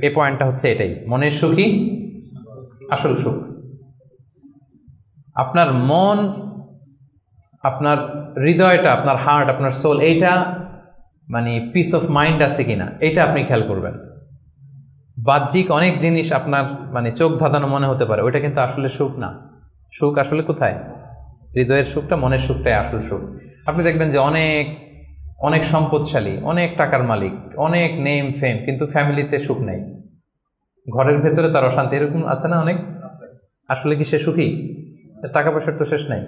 এই পয়েন্টটা হচ্ছে এটাই, মনের সুখই আসল সুখ। আপনার মন, আপনার হৃদয়টা, আপনার হার্ট, আপনার সোল, এইটা মানে পিস অফ মাইন্ড আছে কিনা এইটা আপনি খেয়াল করবেন। বাহ্যিক অনেক জিনিস আপনার মানে চোখ ধাঁধানো মনে হতে পারে, ওইটা কিন্তু আসলে সুখ না। সুখ আসলে কোথায়? হৃদয়ের সুখটা, মনের সুখটাই আসল সুখ। আপনি দেখবেন যে অনেক অনেক সম্পদশালী, অনেক টাকার মালিক, অনেক নেম ফেম, কিন্তু ফ্যামিলিতে সুখ নেই, ঘরের ভেতরে তার অশান্তি, এরকম আছে না অনেক? আসলে কি সে সুখী? টাকা পয়সার তো শেষ নাই,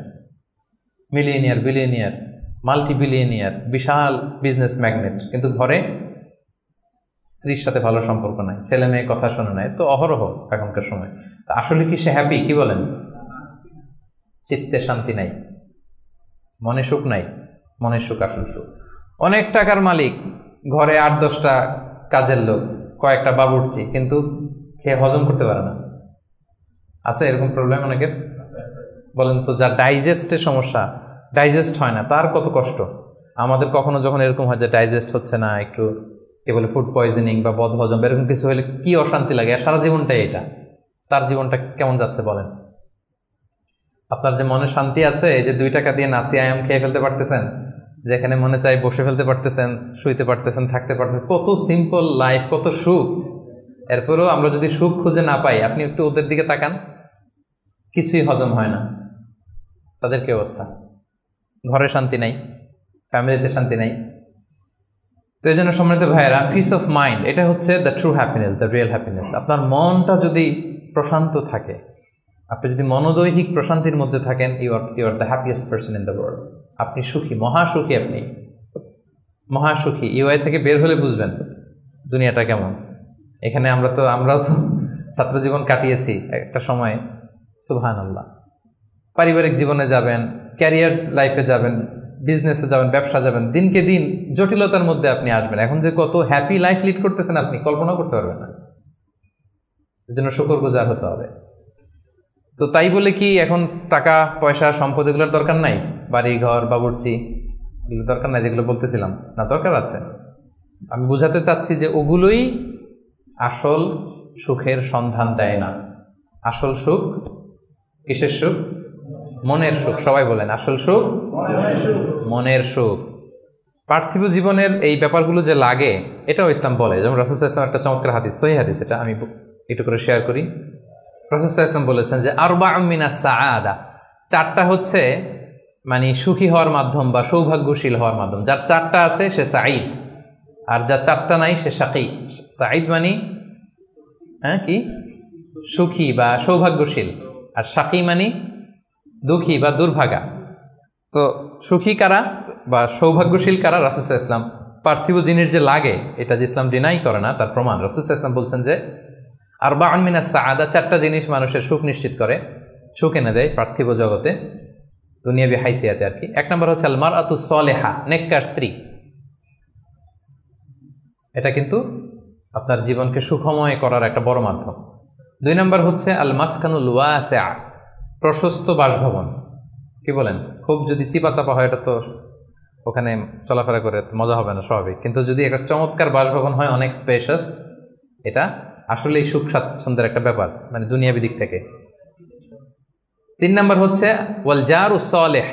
মিলিয়নিয়ার, বিলিয়নিয়ার, মাল্টি বিলিয়নিয়ার, বিশাল বিজনেস ম্যাগনেট, কিন্তু ঘরে স্ত্রীর সাথে ভালো সম্পর্ক নাই, ছেলে মেয়ে কথা শোনে নাই, তো অহরহ এখনকার সময়। আসলে কি সে হ্যাপি? কি বলেন? চিত্তে শান্তি নাই, মনে সুখ নাই। মনের সুখ আসল সুখ। অনেক টাকার মালিক, ঘরে 8-10টা কাজের লোক, কয়েকটা বাবুর্চি, কিন্তু খেয়ে হজম করতে পারে না, আছে এরকম প্রবলেম অনেকের? বলেন তো, যার ডাইজেস্টের সমস্যা, ডাইজেস্ট হয় না, তার কত কষ্ট। আমাদের কখনো যখন এরকম হয় যে ডাইজেস্ট হচ্ছে না, একটু কি বলে ফুড পয়জনিং বা বদহজম এরকম কিছু হলে কি অশান্তি লাগে, আর সারা জীবনটাই এটা। তার জীবনটা কেমন যাচ্ছে বলেন? আপনার যে মনে শান্তি আছে, এই যে 2 টাকা দিয়ে নাসি আয়াম খেয়ে ফেলতে পারতেছেন, যেখানে মনে চাই বসে ফেলতে পারতেছেন, শুইতে পারতেছেন, থাকতে পারতেছেন, কত সিম্পল লাইফ, কত সুখ। এরপরেও আমরা যদি সুখ খুঁজে না পাই, আপনি একটু ওদের দিকে তাকান, কিছুই হজম হয় না। তাদের কি অবস্থা? ঘরে শান্তি নাই, ফ্যামিলিতে শান্তি নাই। তো এই জন্য সম্মানিত ভাইয়েরা, পিস অফ মাইন্ড, এটা হচ্ছে the true happiness, the real happiness. আপনার মনটা যদি প্রশান্ত থাকে, আপনি যদি মনোদৈহিক প্রশান্তির মধ্যে থাকেন, you are the happiest person in the world. আপনি সুখী, মহাসুখী, আপনি মহাসুখী। ইউআই থেকে বের হলে বুঝবেন দুনিয়াটা কেমন। এখানে আমরাও তো ছাত্র জীবন কাটিয়েছি একটা সময়, সুবহানাল্লাহ। পারিবারিক জীবনে যাবেন, ক্যারিয়ার লাইফে যাবেন, বিজনেসে যাবেন, ব্যবসা যাবেন, দিনকে দিন জটিলতার মধ্যে আপনি আসবেন। এখন যে কত হ্যাপি লাইফ লিড করতেছেন আপনি কল্পনা করতে পারবেন না। এর জন্য শুকরগুজার হতে হবে। তো তাই বলে কি এখন টাকা পয়সা সম্পদ এগুলোর দরকার নাই? বাড়ি ঘর বাবুর্চি এগুলো দরকার নাই, যেগুলো বলতেছিলাম না, দরকার আছে। আমি বুঝাতে চাচ্ছি যে ওগুলোই আসল সুখের সন্ধান দেয় না। আসল সুখ কিসের সুখ? মনের সুখ। সবাই বলেন আসল সুখ মনের সুখ। পার্থিব জীবনের এই ব্যাপারগুলো যে লাগে, এটাও ইসলাম বলে। যেমন রাসূল সাল্লাল্লাহু আলাইহি ওয়াসাল্লাম একটা চমৎকার হাদিস, সহিহ হাদিস, এটা আমি একটু করে শেয়ার করি। রাসূল সাল্লাল্লাহু আলাইহি ওয়াসাল্লাম বলেছেন যে আরবাউম মিনাস সাআদা, 4টা হচ্ছে মানে সুখী হওয়ার মাধ্যম বা সৌভাগ্যশীল হওয়ার মাধ্যম। যার 4টা আছে সে সাঈদ, আর যার 4টা নাই সে শাকী। সাঈদ মানে কি? সুখী বা সৌভাগ্যশীল, আর শাকী মানে দুঃখী বা দুর্ভাগা। তো সুখী কারা বা সৌভাগ্যশীল কারা? রাসূল সাল্লাল্লাহু আলাইহি ওয়াসাল্লাম পার্থিব জিনিস যে লাগে, এটা যে ইসলাম ডিনাই করে না তার প্রমাণ রাসূল সাল্লাল্লাহু আলাইহি ওয়াসাল্লাম বলছেন যে আরবাউন মিনাস সাআদা, 4টা জিনিস মানুষের সুখ নিশ্চিত করে, সুখ এনে দেয় পার্থিব জগতে, দুনিয়াবি হাইসিয়াতে আর কি। 1 নম্বর হচ্ছে আল মারআতুস সালিহা, নেককার স্ত্রী। এটা কিন্তু আপনার জীবনকে সুখময় করার একটা বড় মাধ্যম। 2 নম্বর হচ্ছে আল মাসকানুল ওয়াসিআ, প্রশস্ত বাসভবন। কি বলেন? খুব যদি চিপাচাপা হয়, এটা তো ওখানে চলাফেরা করে মজা হবে না, স্বাভাবিক। কিন্তু যদি একটা চমৎকার বাসভবন হয়, অনেক স্পেশাস, এটা আসলেই সুখ স্বাচ্ছন্দ্যের একটা ব্যাপার, মানে দুনিয়াবি দিক থেকে। 3 নম্বর হচ্ছে ওয়াল জারুস সালিহ,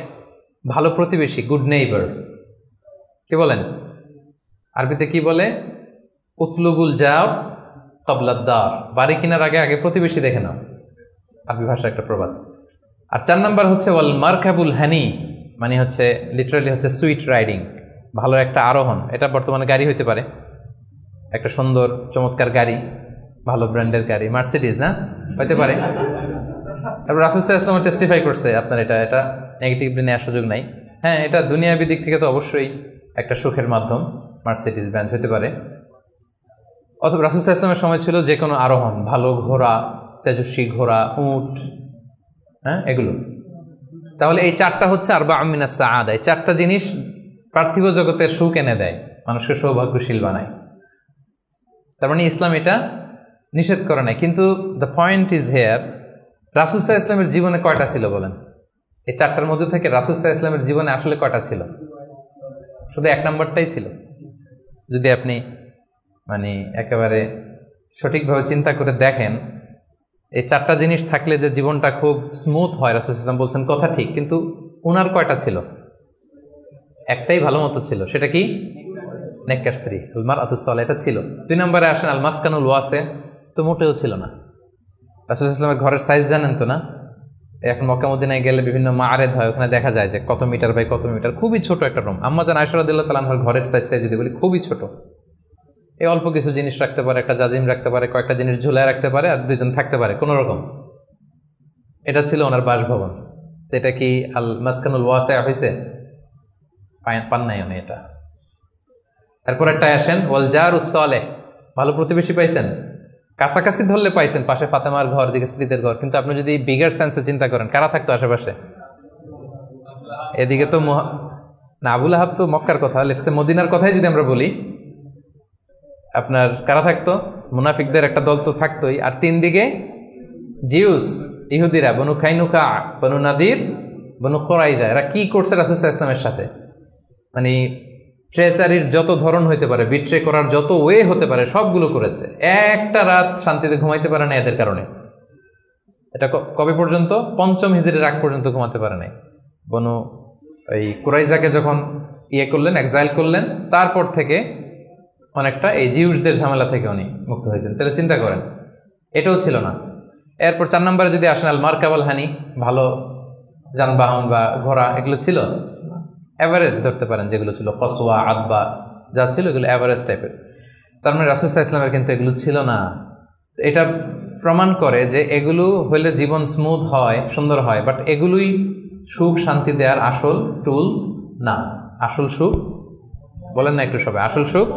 ভালো প্রতিবেশী, গুড নেইবার। কি বলেন? আরবিতে কি বলে? উতলুবুল জার ক্বাবলাদ দার, বাড়ি কেনার আগে আগে প্রতিবেশী দেখে নাও, আরবি ভাষার একটা প্রবাদ। আর 4 নম্বর হচ্ছে ওয়াল মারকাবুল হানি, মানে হচ্ছে লিটারালি হচ্ছে সুইট রাইডিং, ভালো একটা আরোহণ। এটা বর্তমানে গাড়ি হইতে পারে, একটা সুন্দর চমৎকার গাড়ি, ভালো ব্র্যান্ডের গাড়ি, মার্সিডিজ না হইতে পারে। তারপর রাসূল সাল্লাল্লাহু আলাইহি ওয়াসাল্লাম টেস্টিফাই করছে, আপনার এটা নেগেটিভলি নেওয়ার সুযোগ নাই। হ্যাঁ, এটা দুনিয়াবি দিক থেকে তো অবশ্যই একটা সুখের মাধ্যম, মার্সিডিজ ব্র্যান্ড হতে পারে। অথবা রাসূল সাল্লাল্লাহু আলাইহি ওয়াসাল্লামের সময় ছিল যে কোনো আরোহণ, ভালো ঘোড়া, তেজস্বী ঘোড়া, উট, হ্যাঁ এগুলো। তাহলে এই 4টা হচ্ছে আরবাউম মিনাস সাআদা। এই 4টা জিনিস পার্থিব জগতের সুখ এনে দেয়, মানুষকে সৌভাগ্যশীল বানায়। তার মানে ইসলাম এটা নিষেধ করে নাই। কিন্তু দ্য পয়েন্ট ইজ হেয়ার, রাসূল সাল্লাল্লাহু আলাইহি ওয়াসাল্লামের জীবনে কয়টা ছিল বলেন? এই 4টার মধ্যে থেকে রাসূল সাল্লাল্লাহু আলাইহি ওয়াসাল্লামের জীবনে আসলে কয়টা ছিল? শুধু 1 নম্বরটাই ছিল। যদি আপনি মানে একেবারে সঠিকভাবে চিন্তা করে দেখেন, এই 4টা জিনিস থাকলে যে জীবনটা খুব স্মুথ হয়, রাসূল সাল্লাল্লাহু আলাইহি ওয়াসাল্লাম বলছেন, কথা ঠিক। কিন্তু উনার কয়টা ছিল? একটাই ভালো মতো ছিল, সেটা কি? নেককার স্ত্রী, আল মারআতুস সালিহা, এটা ছিল। 2 নম্বরে আসেন আল মাসকানুল ওয়াসি, তো মোটেও ছিল না। রাসূল সাল্লাল্লাহু আলাইহি ওয়াসাল্লামের ঘরের সাইজ জানেন তো না? এখন মক্কা মদিনায় গেলে বিভিন্ন মাআরেদ হয়, ওখানে দেখা যায় যে কত মিটার বাই কত মিটার, খুবই ছোট একটা রুম। আম্মা জান আয়েশা রাদিয়াল্লাহু তাআলা আনহার ঘরের সাইজটা যদি বলি, খুবই ছোট। এই অল্প কিছু জিনিস রাখতে পারে, একটা জাজিম রাখতে পারে, কয়েকটা জিনিস ঝুলায় রাখতে পারে, আর 2জন থাকতে পারে কোনো রকম। এটা ছিল ওনার বাসভবন। তো এটা কি আল মাসকানুল ওয়াসি হইছে? পান নাই উনি এটা। তারপর একটা আসেন ওয়াল জারুস সালিহ, ভালো প্রতিবেশী পাইছেন, কাছাকাছি ধরলে পাইছেন, পাশে ফাতেমার ঘর, দিকে স্ত্রীদের ঘর। কিন্তু আপনি যদি বিগার সেন্সে চিন্তা করেন, কারা থাকতো আশেপাশে? এদিকে তো না, আবু লাহাব তো মক্কার কথা, লেটসে মদিনার কথাই যদি আমরা বলি, আপনার কারা থাকতো? মুনাফিকদের একটা দল তো থাকতোই, আর 3 দিকে জিউস, ইহুদিরা, বনু খাইনুকা, বনু নাদির, বনু কোরাইদা, এরা কি করছে রাসূল সাল্লাল্লাহু আলাইহি ওয়াসাল্লামের সাথে? মানে ট্রেজারির যত ধরন হইতে পারে, বিট্রে করার যত ওয়ে হতে পারে সবগুলো করেছে। একটা রাত শান্তিতে ঘুমাইতে পারে না এদের কারণে। এটা কবে পর্যন্ত? ৫ম হিজরির আগ পর্যন্ত ঘুমাতে পারে নাই। বনু ওই কুরাইজাকে যখন করলেন, এক্সাইল করলেন, তারপর থেকে অনেকটা এই জিউসদের ঝামেলা থেকে উনি মুক্ত হয়েছেন। তাহলে চিন্তা করেন, এটাও ছিল না। এরপর 4 নম্বরে যদি আসেন, আল মারকাবাল হানি, ভালো যানবাহন বা ঘোড়া, এগুলো ছিল অ্যাভারেজ ধরতে পারেন, যেগুলো ছিল কসওয়া, আদবা যা ছিল এগুলো অ্যাভারেজ টাইপের। তার মানে রাসূল সাল্লাল্লাহু আলাইহি ওয়াসাল্লামের কিন্তু এগুলো ছিল না। এটা প্রমাণ করে যে এগুলো হইলে জীবন স্মুথ হয়, সুন্দর হয়, বাট এগুলোই সুখ শান্তি দেওয়ার আসল টুলস না। আসল সুখ বলেন না একটু সবাই, আসল সুখ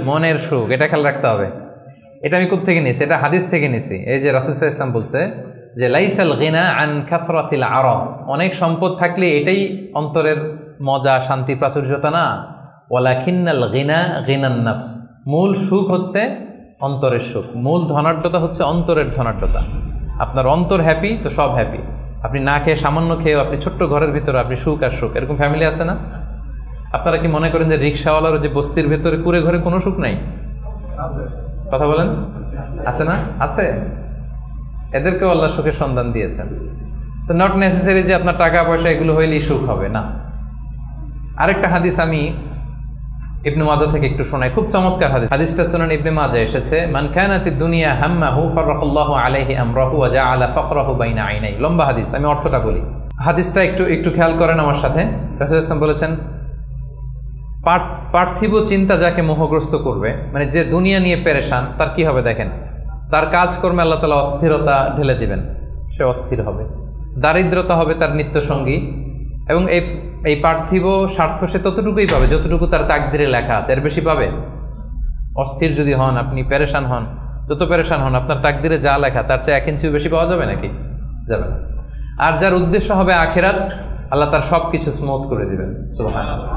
মনের সুখ। এটা খেয়াল রাখতে হবে। এটা আমি কোত্থেকে নিয়েছি? এটা হাদিস থেকে নিয়েছি। এই যে রাসূল সাল্লাল্লাহু আলাইহি ওয়াসাল্লাম বলছে যে লাইসাল গিনা আন কাসরাতিল আরাব, অনেক সম্পদ থাকলে এটাই অন্তরের মজা, শান্তি, প্রাচুর্যতা না। ওয়ালাকিন্নাল গিনা গিনান নাফস, মূল সুখ হচ্ছে অন্তরের সুখ, মূল ধনাঢ্যতা হচ্ছে অন্তরের ধনাঢ্যতা। আপনার অন্তর হ্যাপি তো সব হ্যাপি। আপনি না খেয়ে, সামান্য খেয়েও, আপনি ছোট্ট ঘরের ভিতরে আপনি সুখ আর সুখ। এরকম ফ্যামিলি আছে না? আপনারা কি মনে করেন যে রিক্সাওয়ালার যে বস্তির ভেতরে কুড়ে ঘরে কোনো সুখ নাই? কথা বলেন, আছে না? আছে। এদেরকেও আল্লাহ সুখের সন্ধান দিয়েছেন। তো নট নেসেসারি যে আপনার টাকা পয়সা এগুলো হইলেই সুখ হবে না। আরেকটা হাদিস আমি ইবনে মাজাহ থেকে একটু শোনাই, খুব চমৎকার হাদিস। হাদিসটা সুনান ইবনে মাজাহ এসেছে, মান কানাতিদ দুনিয়া হাম্মাহু ফারাখাল্লাহু আলাইহি আমরাহু ওয়া জাআলা ফাকরাহু বাইনা আইনাই। লম্বা হাদিস, আমি অর্থটা বলি। হাদিসটা একটু খেয়াল করেন আমার সাথে। রাসূল সাল্লাল্লাহু আলাইহি ওয়াসাল্লাম বলেছেন, পার্থিব চিন্তা যাকে মোহগ্রস্ত করবে, মানে যে দুনিয়া নিয়ে পেরেশান, তার কি হবে দেখেন, তার কাজকর্মে আল্লাহ তাআলা অস্থিরতা ঢেলে দিবেন, সে অস্থির হবে। দারিদ্রতা হবে তার নিত্যসঙ্গী, এবং এই পার্থিব স্বার্থ সে ততটুকুই পাবে যতটুকু তার তাকদিরে লেখা আছে, এর বেশি পাবে? অস্থির যদি হন, আপনি পেরেশান হন, যত পেরেশান হন, আপনার তাকদিরে যা লেখা তার চেয়ে 1 ইঞ্চিও বেশি পাওয়া যাবে নাকি? যাবে না। আর যার উদ্দেশ্য হবে আখিরাত, আল্লাহ তার সব কিছু স্মুথ করে দিবেন, সুবহানাল্লাহ।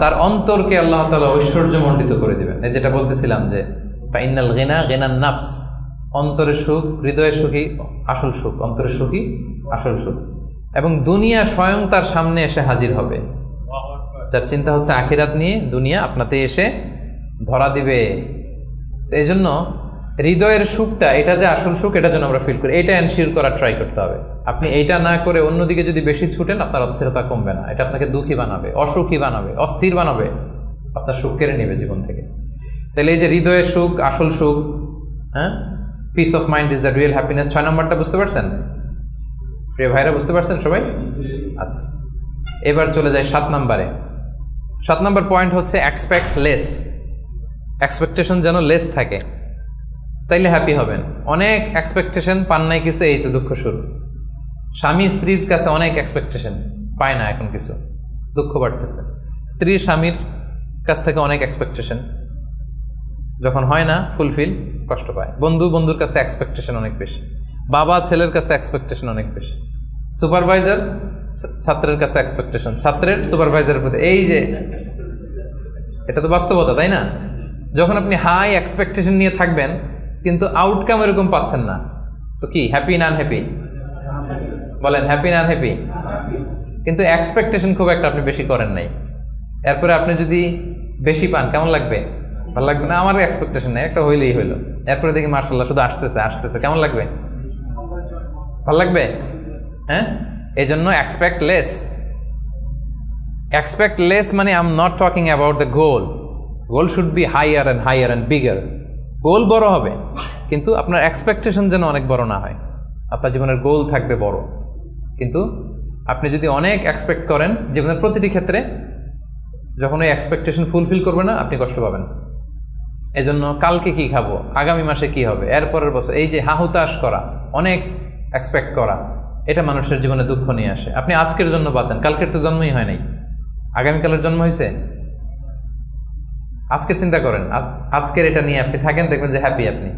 তার অন্তরকে আল্লাহ তাআলা ঐশ্বর্যমণ্ডিত করে দিবেন। এই যেটা বলতেছিলাম যে ফাইনাল গিনা গিনান নাফস, অন্তরের সুখ, হৃদয়ের সুখী আসল সুখ, অন্তরের সুখী আসল সুখ। এবং দুনিয়া স্বয়ং তার সামনে এসে হাজির হবে। যার চিন্তা হচ্ছে আখিরাত নিয়ে, দুনিয়া আপনাতে এসে ধরা দিবে। তো এই জন্য হৃদয়ের সুখটা, এটা যে আসল সুখ, এটা যেন আমরা ফিল করি, এটা এনশিওর করার ট্রাই করতে হবে। আপনি এইটা না করে অন্যদিকে যদি বেশি ছুটেন, আপনার অস্থিরতা কমবে না, এটা আপনাকে দুঃখী বানাবে, অসুখী বানাবে, অস্থির বানাবে, আপনার সুখ কেড়ে নেবে জীবন থেকে। তাহলে এই যে হৃদয়ের সুখ, আসল সুখ, হ্যাঁ, piece of mind is the real happiness. 6 নম্বরটা বুঝতে পারছেন প্রিয় ভাইরা? বুঝতে পারছেন সবাই? আচ্ছা, এবার চলে যায় 7 নম্বরে। 7 নম্বর পয়েন্ট হচ্ছে এক্সপেক্ট লেস। এক্সপেকটেশন যেন লেস থাকে, তাইলে হ্যাপি হবেন। অনেক এক্সপেকটেশন পান নাই কিছু, এই তো দুঃখ শুরু। স্বামী স্ত্রীর কাছে অনেক এক্সপেকটেশন, পায় না এখন কিছু, দুঃখ বাড়তেছে। স্ত্রী স্বামীর কাছ থেকে অনেক এক্সপেকটেশন, যখন হয় না ফুলফিল, কষ্ট পায়। বন্ধুর কাছে এক্সপেকটেশন অনেক বেশি, বাবা ছেলের কাছে এক্সপেকটেশন অনেক বেশি, সুপারভাইজার ছাত্রের কাছে এক্সপেকটেশন, ছাত্রের সুপারভাইজারের প্রতি। এই যে এটা তো বাস্তবতা, তাই না? যখন আপনি হাই এক্সপেকটেশন নিয়ে থাকবেন কিন্তু আউটকাম এরকম পাচ্ছেন না, তো কি হ্যাপি না আনহ্যাপি? বলেন, হ্যাপি না আনহ্যাপি? কিন্তু এক্সপেকটেশন খুব একটা আপনি বেশি করেন নাই, এরপরে আপনি যদি বেশি পান কেমন লাগবে? ভালো লাগবে না? আমার এক্সপেকটেশন নেই, একটা হইলেই হইলো, এরপরে দেখি মাশাআল্লাহ শুধু আসতেছে, কেমন লাগবে? ভালো লাগবে? হ্যাঁ, এই জন্য এক্সপেক্ট লেস। এক্সপেক্ট লেস মানে I am not talking about the goal. Goal should be higher and bigger. Goal বড় হবে, কিন্তু আপনার এক্সপেকটেশন যেন অনেক বড় না হয়। আপনার জীবনের গোল থাকবে বড়, কিন্তু আপনি যদি অনেক এক্সপেক্ট করেন জীবনের প্রতিটি ক্ষেত্রে, যখন ওই এক্সপেকটেশন ফুলফিল করবে না, আপনি কষ্ট পাবেন। এজন্য কালকে কি খাবো, আগামী মাসে কি হবে, এরপরের বছর, এই যে হাহুতাশ করা, অনেক এক্সপেক্ট করা, এটা মানুষের জীবনে দুঃখ নিয়ে আসে। আপনি আজকের জন্য বাঁচান, কালকের তো জন্মই হয় নাই, আগামীকালের জন্ম হয়েছে। আজকের চিন্তা করেন, আজকের এটা নিয়ে আপনি থাকেন, দেখবেন যে হ্যাপি আপনি।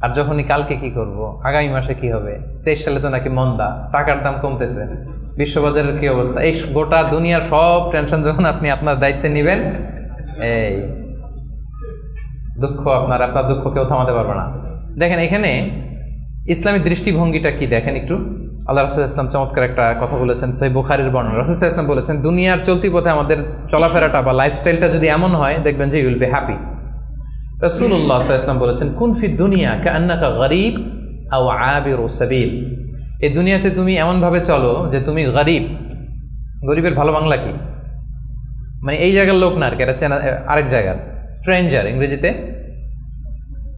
আর যখনই কালকে কি করব, আগামী মাসে কি হবে, 23 সালে তো নাকি মন্দা, টাকার দাম কমতেছে, বিশ্ববাজারের কি অবস্থা, এই গোটা দুনিয়ার সব টেনশন যখন আপনি আপনার দায়িত্বে নেবেন, এই দুঃখ আপনার দুঃখ কেউ থামাতে পারবে না। দেখেন এখানে ইসলামী দৃষ্টিভঙ্গিটা কি দেখেন একটু। আল্লাহ রাসূল ইসলাম চমৎকার একটা কথা বলেছেন, সহিহ বুখারীর বর্ণনা। রাসূল ইসলাম বলেছেন, দুনিয়ার চলতি পথে আমাদের চলাফেরাটা বা লাইফস্টাইলটা যদি এমন হয়, দেখবেন যে ইউ উইল বি হ্যাপি। রাসূলুল্লাহ সাল্লাল্লাহু আলাইহি ওয়াসাল্লাম বলেছেন, কুন ফি দুনিয়া কাআন্নাকা গরীব আও আবিরু সাবিল। এই দুনিয়াতে তুমি এমনভাবে চলো যে তুমি গরীব। গরীবের ভালো বাংলা কি? মানে এই জায়গার লোক না আর কি, এটা চেনা আরেক জায়গার, স্ট্রেঞ্জার ইংরেজিতে,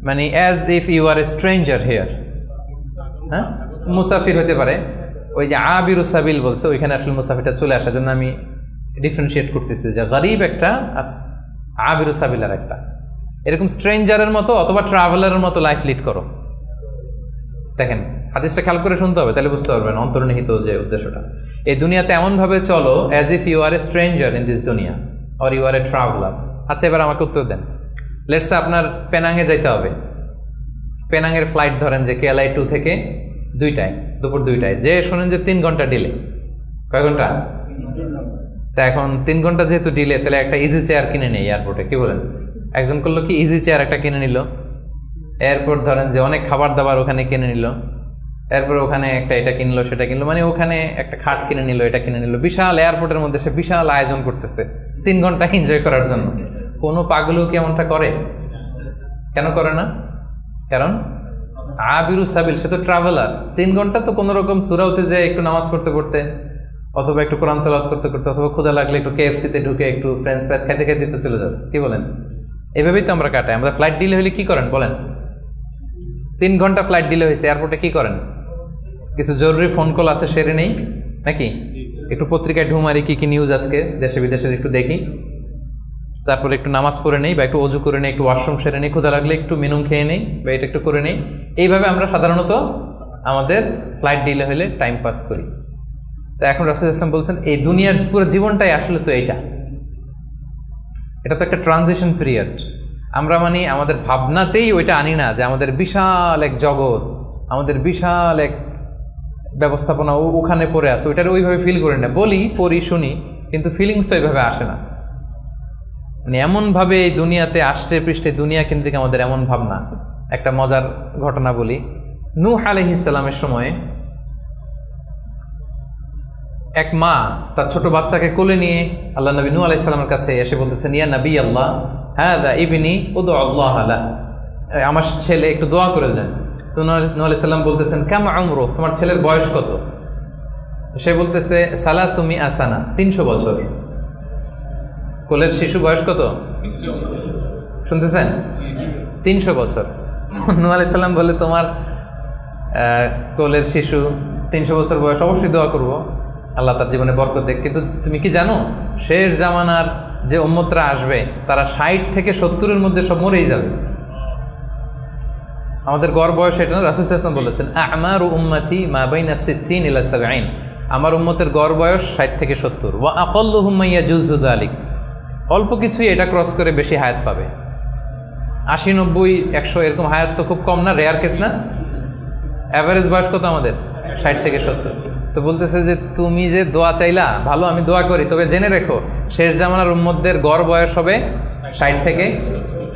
মানে as if you are a stranger here. হ্যাঁ, মুসাফির হতে পারে। ওই যে আবিরু সাবিল বলছে, ওইখানে আসলে মুসাফিরটা চলে আসার জন্য আমি ডিফারেন্সিয়েট করতেছি যে গরিব একটা আর আবিরু সাবিল আর একটা। এরকম স্ট্রেঞ্জারের মতো অথবা ট্রাভেলারের মতো লাইফ লিড করো। দেখেন হাদিসটা খেয়াল করে শুনতে হবে, তাহলে বুঝতে পারবেন অন্তর্নিহিত যে উদ্দেশ্যটা। এই দুনিয়াতে এমনভাবে চলো as if you are a stranger in this দুনিয়া or you are a traveller. আচ্ছা, এবার আমাকে উত্তর দেন। লেটস সে আপনার পেনাঙে যাইতে হবে। পেনাঙের ফ্লাইট ধরেন যে কেএলআই 2 থেকে 2টায়, দুপুর 2টায়, যে শোনেন যে 3 ঘন্টা ডিলে। কয় ঘন্টা? তা এখন 3 ঘন্টা যেহেতু ডিলে, তাহলে একটা ইজি চেয়ার কিনে নেই এয়ারপোর্টে, কি বলেন? একজন করলো কি, ইজি চেয়ার একটা কিনে নিল। এয়ারপোর্ট ধরেন যে অনেক খাবার দাবার ওখানে কিনে নিল। এরপর ওখানে একটা এটা কিনলো সেটা কিনলো, মানে ওখানে একটা খাট কিনে নিল, এটা কিনে নিল। বিশাল এয়ারপোর্টের মধ্যে সে বিশাল আয়োজন করতেছে 3 ঘন্টা এনজয় করার জন্য। কোনো পাগলও কি এমনটা করে? কেন করে না? কারণ আবিরু সাবিল, সে তো ট্রাভেলার। 3 ঘন্টা তো কোনো রকম সুরাউতে যায় একটু নামাজ পড়তে পড়তে, অথবা একটু কোরআন তেলাওয়াত করতে করতে, অথবা ক্ষুধা লাগলে একটু কেএফসিতে ঢুকে একটু ফ্রেঞ্চ ফ্রাইস খাইতে খাইতে তো চলে যাবে, কি বলেন? এভাবেই তো আমরা কাটাই। আমাদের ফ্লাইট ডিলে হলে কি করেন বলেন? 3 ঘন্টা ফ্লাইট ডিলে হয়েছে, এয়ারপোর্টে কি করেন? কিছু জরুরি ফোন কল আছে, সেরে নেই নাকি? একটু পত্রিকায় ঢুমারি, কি কি নিউজ আজকে দেশে বিদেশের একটু দেখি, তারপরে একটু নামাজ পড়ে নেই বা একটু অজু করে নেই, একটু ওয়াশরুম সেরে নেই, ক্ষুধা লাগলে একটু মেনু খেয়ে নেই বা এটা একটু করে নেই। এইভাবে আমরা সাধারণত আমাদের ফ্লাইট ডিলে হলে টাইম পাস করি। তো এখন রাসূল ইসলাম বলছেন, এই দুনিয়ার পুরো জীবনটাই আসলে তো এটা তো একটা ট্রানজিশন পিরিয়ড। আমরা মানে আমাদের ভাবনাতেই ওইটা আনি না যে আমাদের বিশাল এক জগৎ, আমাদের বিশাল এক ব্যবস্থাপনা ওখানে পড়ে আছে, ওইটার ওইভাবে ফিল করি না। বলি, পড়ি, শুনি, কিন্তু ফিলিংসটা ওইভাবে আসে না। মানে এমনভাবে এই দুনিয়াতে আষ্টে পৃষ্ঠে দুনিয়া কেন্দ্রিক আমাদের এমন ভাবনা। একটা মজার ঘটনা বলি। নূহ আলাইহিস সালামের সময়ে এক মা তার ছোট বাচ্চাকে কোলে নিয়ে আল্লাহ নবী নূহ আলাইহিস সালামের কাছে এসে বলতেছেন, ইয়া নবী আল্লাহ, হাযা ইবনি উদউ আল্লাহ লা, আমার ছেলে একটু দোয়া করে দেন। তো নূহ আলাইহিস সালাম বলতেছেন, কাম উমরু, তোমার ছেলের বয়স কত? তো সে বলতেছে, সালাসুমি আসানা, 300 বছর। কোলের শিশু বয়স কত শুনতেছেন? 300 বছর। নূহ আলাইহিস সালাম বলে, তোমার কোলের শিশু 300 বছর বয়স, অবশ্যই দোয়া করব, আল্লাহ তার জীবনে বরকত দেখ। কিন্তু তুমি কি জানো, শেষ জামানার যে উম্মতরা আসবে তারা 60 থেকে 70-এর মধ্যে সব মরেই যাবে। আমাদের গড় বয়স এটা না, রাসূল সাল্লাল্লাহু আলাইহি ওয়াসাল্লাম বলেছেন, আমারু উম্মতি মা বাইনা 60 ইলা 70, আমার উম্মতের গড় বয়স 60 থেকে 70। ওয়া আকাল্লুহুম মা ইয়াজুজু যালিক, অল্প কিছুই এটা ক্রস করে বেশি হায়াত পাবে। 80, 90, 100 এরকম হায়াত তো খুব কম না, রেয়ার কেস না? অ্যাভারেজ বয়স কত আমাদের? 60 থেকে 70। তো বলতেছে যে তুমি যে দোয়া চাইলা, ভালো, আমি দোয়া করি, তবে জেনে রেখো শেষ জামানার উম্মতদের গড় বয়স হবে 60 থেকে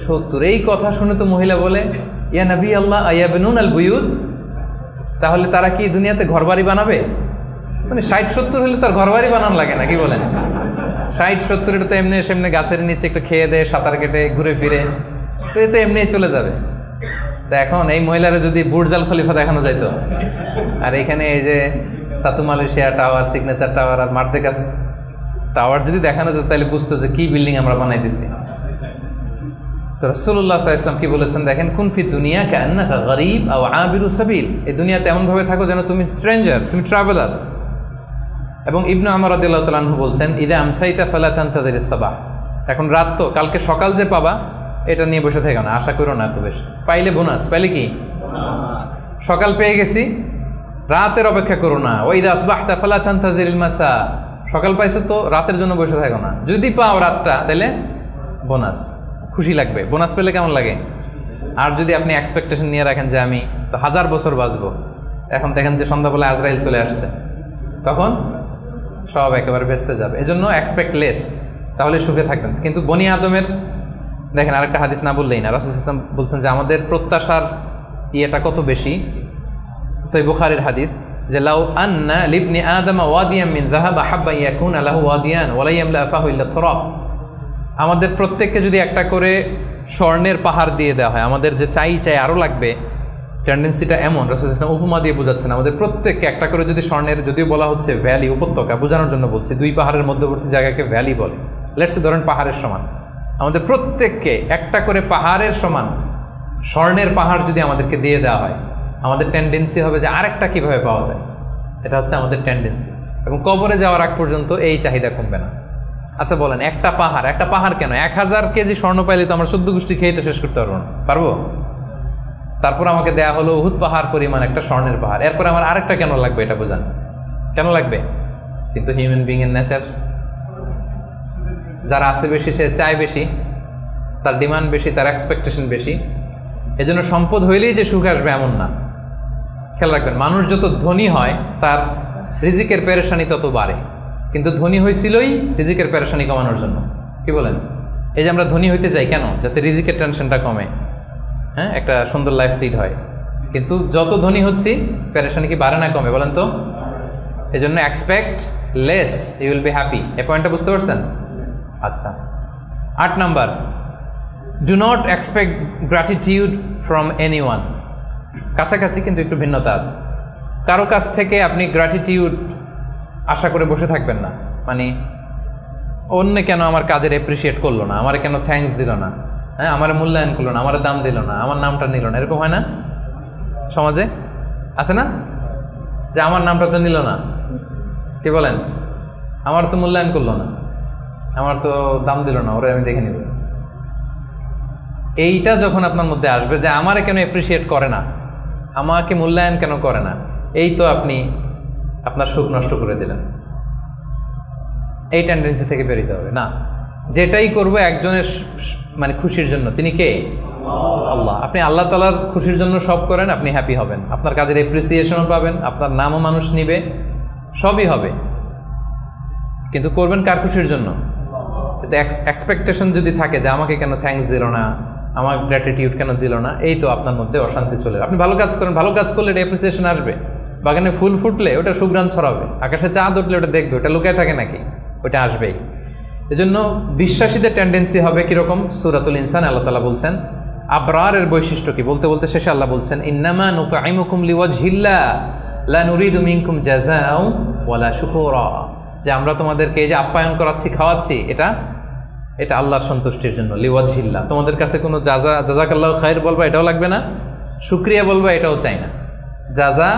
70। এই কথা শুনে তো মহিলা বলে, ইয়া নবী আল্লাহ আয়াবনুন আল বুয়ুত, তাহলে তারা কি দুনিয়াতে ঘরবাড়ি বানাবে? মানে 60-70 হলে তার ঘরবাড়ি বানানো লাগে না, কি বলেন? 60-70 এটা তো এমনি সেমনি গাছের নিচে একটু খেয়ে দেয়, সাঁতার কেটে ঘুরে ফিরে, তো এ তো এমনি চলে যাবে। তা এখন এই মহিলারা যদি বুর্জ আল খলিফা দেখানো যাইতো, আর এখানে এই যে সাতু মালয়েশিয়া টাওয়ার, সিগনেচার টাওয়ার আর মার্দেকাস টাওয়ার যদি দেখানো যেত, তাহলে বুঝতো যে কি বিল্ডিং আমরা বানাই দিছি। তো রাসূলুল্লাহ সাল্লাল্লাহু আলাইহি ওয়াসাল্লাম কি বলেছেন দেখেন, কুন ফি দুনিয়া কাআন্নাকা গরীব আও আবিরু সাবিল, এই দুনিয়াতে এমনভাবে থাকো যেন তুমি স্ট্রেঞ্জার, তুমি ট্রাভেলার। এবং ইবনু আমর রাদিয়াল্লাহু তাআলা আনহু বলতেন, ইদা আমসাইতা ফালা তানতাযিরিস সাবাহ, এখন রাত তো, কালকে সকাল যে পাবা এটা নিয়ে বসে থেকো না, আশা করো না এত বেশি। পাইলে বোনাস, পাইলে কি সকাল পেয়ে গেছি, রাতের অপেক্ষা করো না। ওয়া ইদা আসবাহতা ফালা তানতাযিরিল মাসা, সকাল পাইছো তো রাতের জন্য বসে থাকো না, যদি পাও রাতটা তাহলে বোনাস, খুশি লাগবে। বোনাস পেলে কেমন লাগে? আর যদি আপনি এক্সপেকটেশন নিয়ে রাখেন যে আমি তো 1000 বছর বাঁচবো, এখন দেখেন যে সন্ধ্যাবেলা আজরাইল চলে আসছে, তখন সব একেবারে ভেস্তে যাবে। এজন্য এক্সপেক্ট লেস, তাহলে সুখে থাকবেন। কিন্তু বনি আদমের দেখেন, আরেকটা হাদিস না বললেই না, রাসূল সাল্লাল্লাহু আলাইহি ওয়াসাল্লাম বলছেন যে আমাদের প্রত্যাশার ইয়েটা কত বেশি, সহিহ বুখারীর হাদিস যে লাউ আন্না লিবনি আদম ওয়াদিয়াম মিন যাহাব আহাব্বা ইয়াকুনা লাহু ওয়াদিয়ান ওয়া লা ইয়ামলা ফাহু ইল্লা তুরাব। আমাদের প্রত্যেককে যদি একটা করে স্বর্ণের পাহাড় দিয়ে দেওয়া হয়, আমাদের যে চাই আরও লাগবে, টেন্ডেন্সিটা এমন, রাসূল সাল্লাল্লাহু আলাইহি ওয়াসাল্লাম উপমা দিয়ে বোঝাচ্ছেন আমাদের প্রত্যেককে একটা করে যদি স্বর্ণের, যদিও বলা হচ্ছে ভ্যালি, উপত্যকা বোঝানোর জন্য বলছি, দুই পাহাড়ের মধ্যবর্তী জায়গাকে ভ্যালি বলে, লেটস সে ধরেন পাহাড়ের সমান, আমাদের প্রত্যেককে একটা করে পাহাড়ের সমান স্বর্ণের পাহাড় যদি আমাদেরকে দিয়ে দেওয়া হয়, আমাদের টেন্ডেন্সি হবে যে আরেকটা কীভাবে পাওয়া যায়। এটা হচ্ছে আমাদের টেন্ডেন্সি, এবং কবরে যাওয়ার আগ পর্যন্ত এই চাহিদা কমবে না। আচ্ছা বলেন, একটা পাহাড় কেন, 1000 কেজি স্বর্ণ পাইলে তো আমরা 14 গোষ্ঠী খেয়ে তো শেষ করতে পারবো না, পারবো? তারপর আমাকে দেয়া হলো উহুদ পাহাড় পরিমাণ একটা স্বর্ণের পাহাড়, এরপর আমার আরেকটা কেন লাগবে, এটা বোঝান কেন লাগবে? কিন্তু হিউম্যান বিং এর নেচার, যারা আছে বেশি সে চায় বেশি, তার ডিমান্ড বেশি, তার এক্সপেকটেশন বেশি। এজন্য সম্পদ হইলেই যে সুখ আসবে এমন না। খেয়াল রাখবেন, মানুষ যত ধনী হয় তার রিজিকের পেরেশানি তত বাড়ে, কিন্তু ধনী হয়েছিলই রিজিকের পেরেশানি কমানোর জন্য। কি বলেন? এই যে আমরা ধনী হইতে চাই কেন? যাতে রিজিকের টেনশনটা কমে, হ্যাঁ, একটা সুন্দর লাইফ লিড হয়। কিন্তু যত ধনী হচ্ছি পেরেশানি কি বাড়ে না কমে বলেন তো? এই জন্য expect less, you will be happy. এই পয়েন্টটা বুঝতে পারছেন? আচ্ছা, 8 number, do not expect gratitude from anyone. কাছাকাছি কিন্তু একটু ভিন্নতা আছে। কারো কাছ থেকে আপনি গ্র্যাটিটিউড আশা করে বসে থাকবেন না, মানে অন্য কেন আমার কাজের অ্যাপ্রিসিয়েট করলো না, আমার কেন থ্যাঙ্কস দিল না, হ্যাঁ, আমার মূল্যায়ন করলো না, আমার দাম দিল না, আমার নামটা নিল না, এরকম হয় না? সমাজে আছে না যে আমার নামটা তো নিল না, কি বলেন, আমার তো মূল্যায়ন করলো না, আমার তো দাম দিল না, ওরা আমি দেখে নিব। এইটা যখন আপনার মধ্যে আসবে যে আমারে কেন অ্যাপ্রিসিয়েট করে না, আমাকে মূল্যায়ন কেন করে না, এই তো আপনি আপনার সুখ নষ্ট করে দিলেন। এই টেন্ডেন্সি থেকে বেরোতে হবে না। যেটাই করবো একজনের মানে খুশির জন্য, তিনি কে? আল্লাহ। আপনি আল্লাহ তাআলার খুশির জন্য সব করেন, আপনি হ্যাপি হবেন, আপনার কাজের অ্যাপ্রিসিয়েশনও পাবেন, আপনার নামও মানুষ নিবে, সবই হবে। কিন্তু করবেন কার খুশির জন্য? কিন্তু এক্সপেকটেশন যদি থাকে যে আমাকে কেন থ্যাঙ্কস দিল না, আমার গ্র্যাটিটিউড কেন দিল না, এই তো আপনার মধ্যে অশান্তি চলে। আপনি ভালো কাজ করেন, ভালো কাজ করলে এটা অ্যাপ্রিসিয়েশন আসবে, বাগানে ফুল ফুটলে ওটা সুঘ্রাণ ছড়াবে, আকাশে চাঁদ উঠলে ওটা দেখবে, ওটা লুকায় থাকে নাকি, ওটা আসবেই। এজন্য বিশ্বাসীদের টেন্ডেন্সি হবে কিরকম? সূরাতুল ইনসান আল্লাহ তাআলা বলছেন আবরারের বৈশিষ্ট্য কি, বলতে বলতে শেষে আল্লাহ বলছেন ইন্নামা নুতঈমুকুম লিওয়াজহিল্লাহ লা নুরিদু মিনকুম জাযাআও ওয়ালা শুকুরা, যে আমরা তোমাদেরকে এই যে আপ্যায়ন করাচ্ছি, খাওয়াচ্ছি, এটা আল্লাহর সন্তুষ্টির জন্য, লিওয়াজহিল্লাহ। তোমাদের কাছে কোনো জাযাকাল্লাহু খায়র বলবা এটাও লাগবে না, শুকরিয়া বলবা এটাও চাই না, জাযা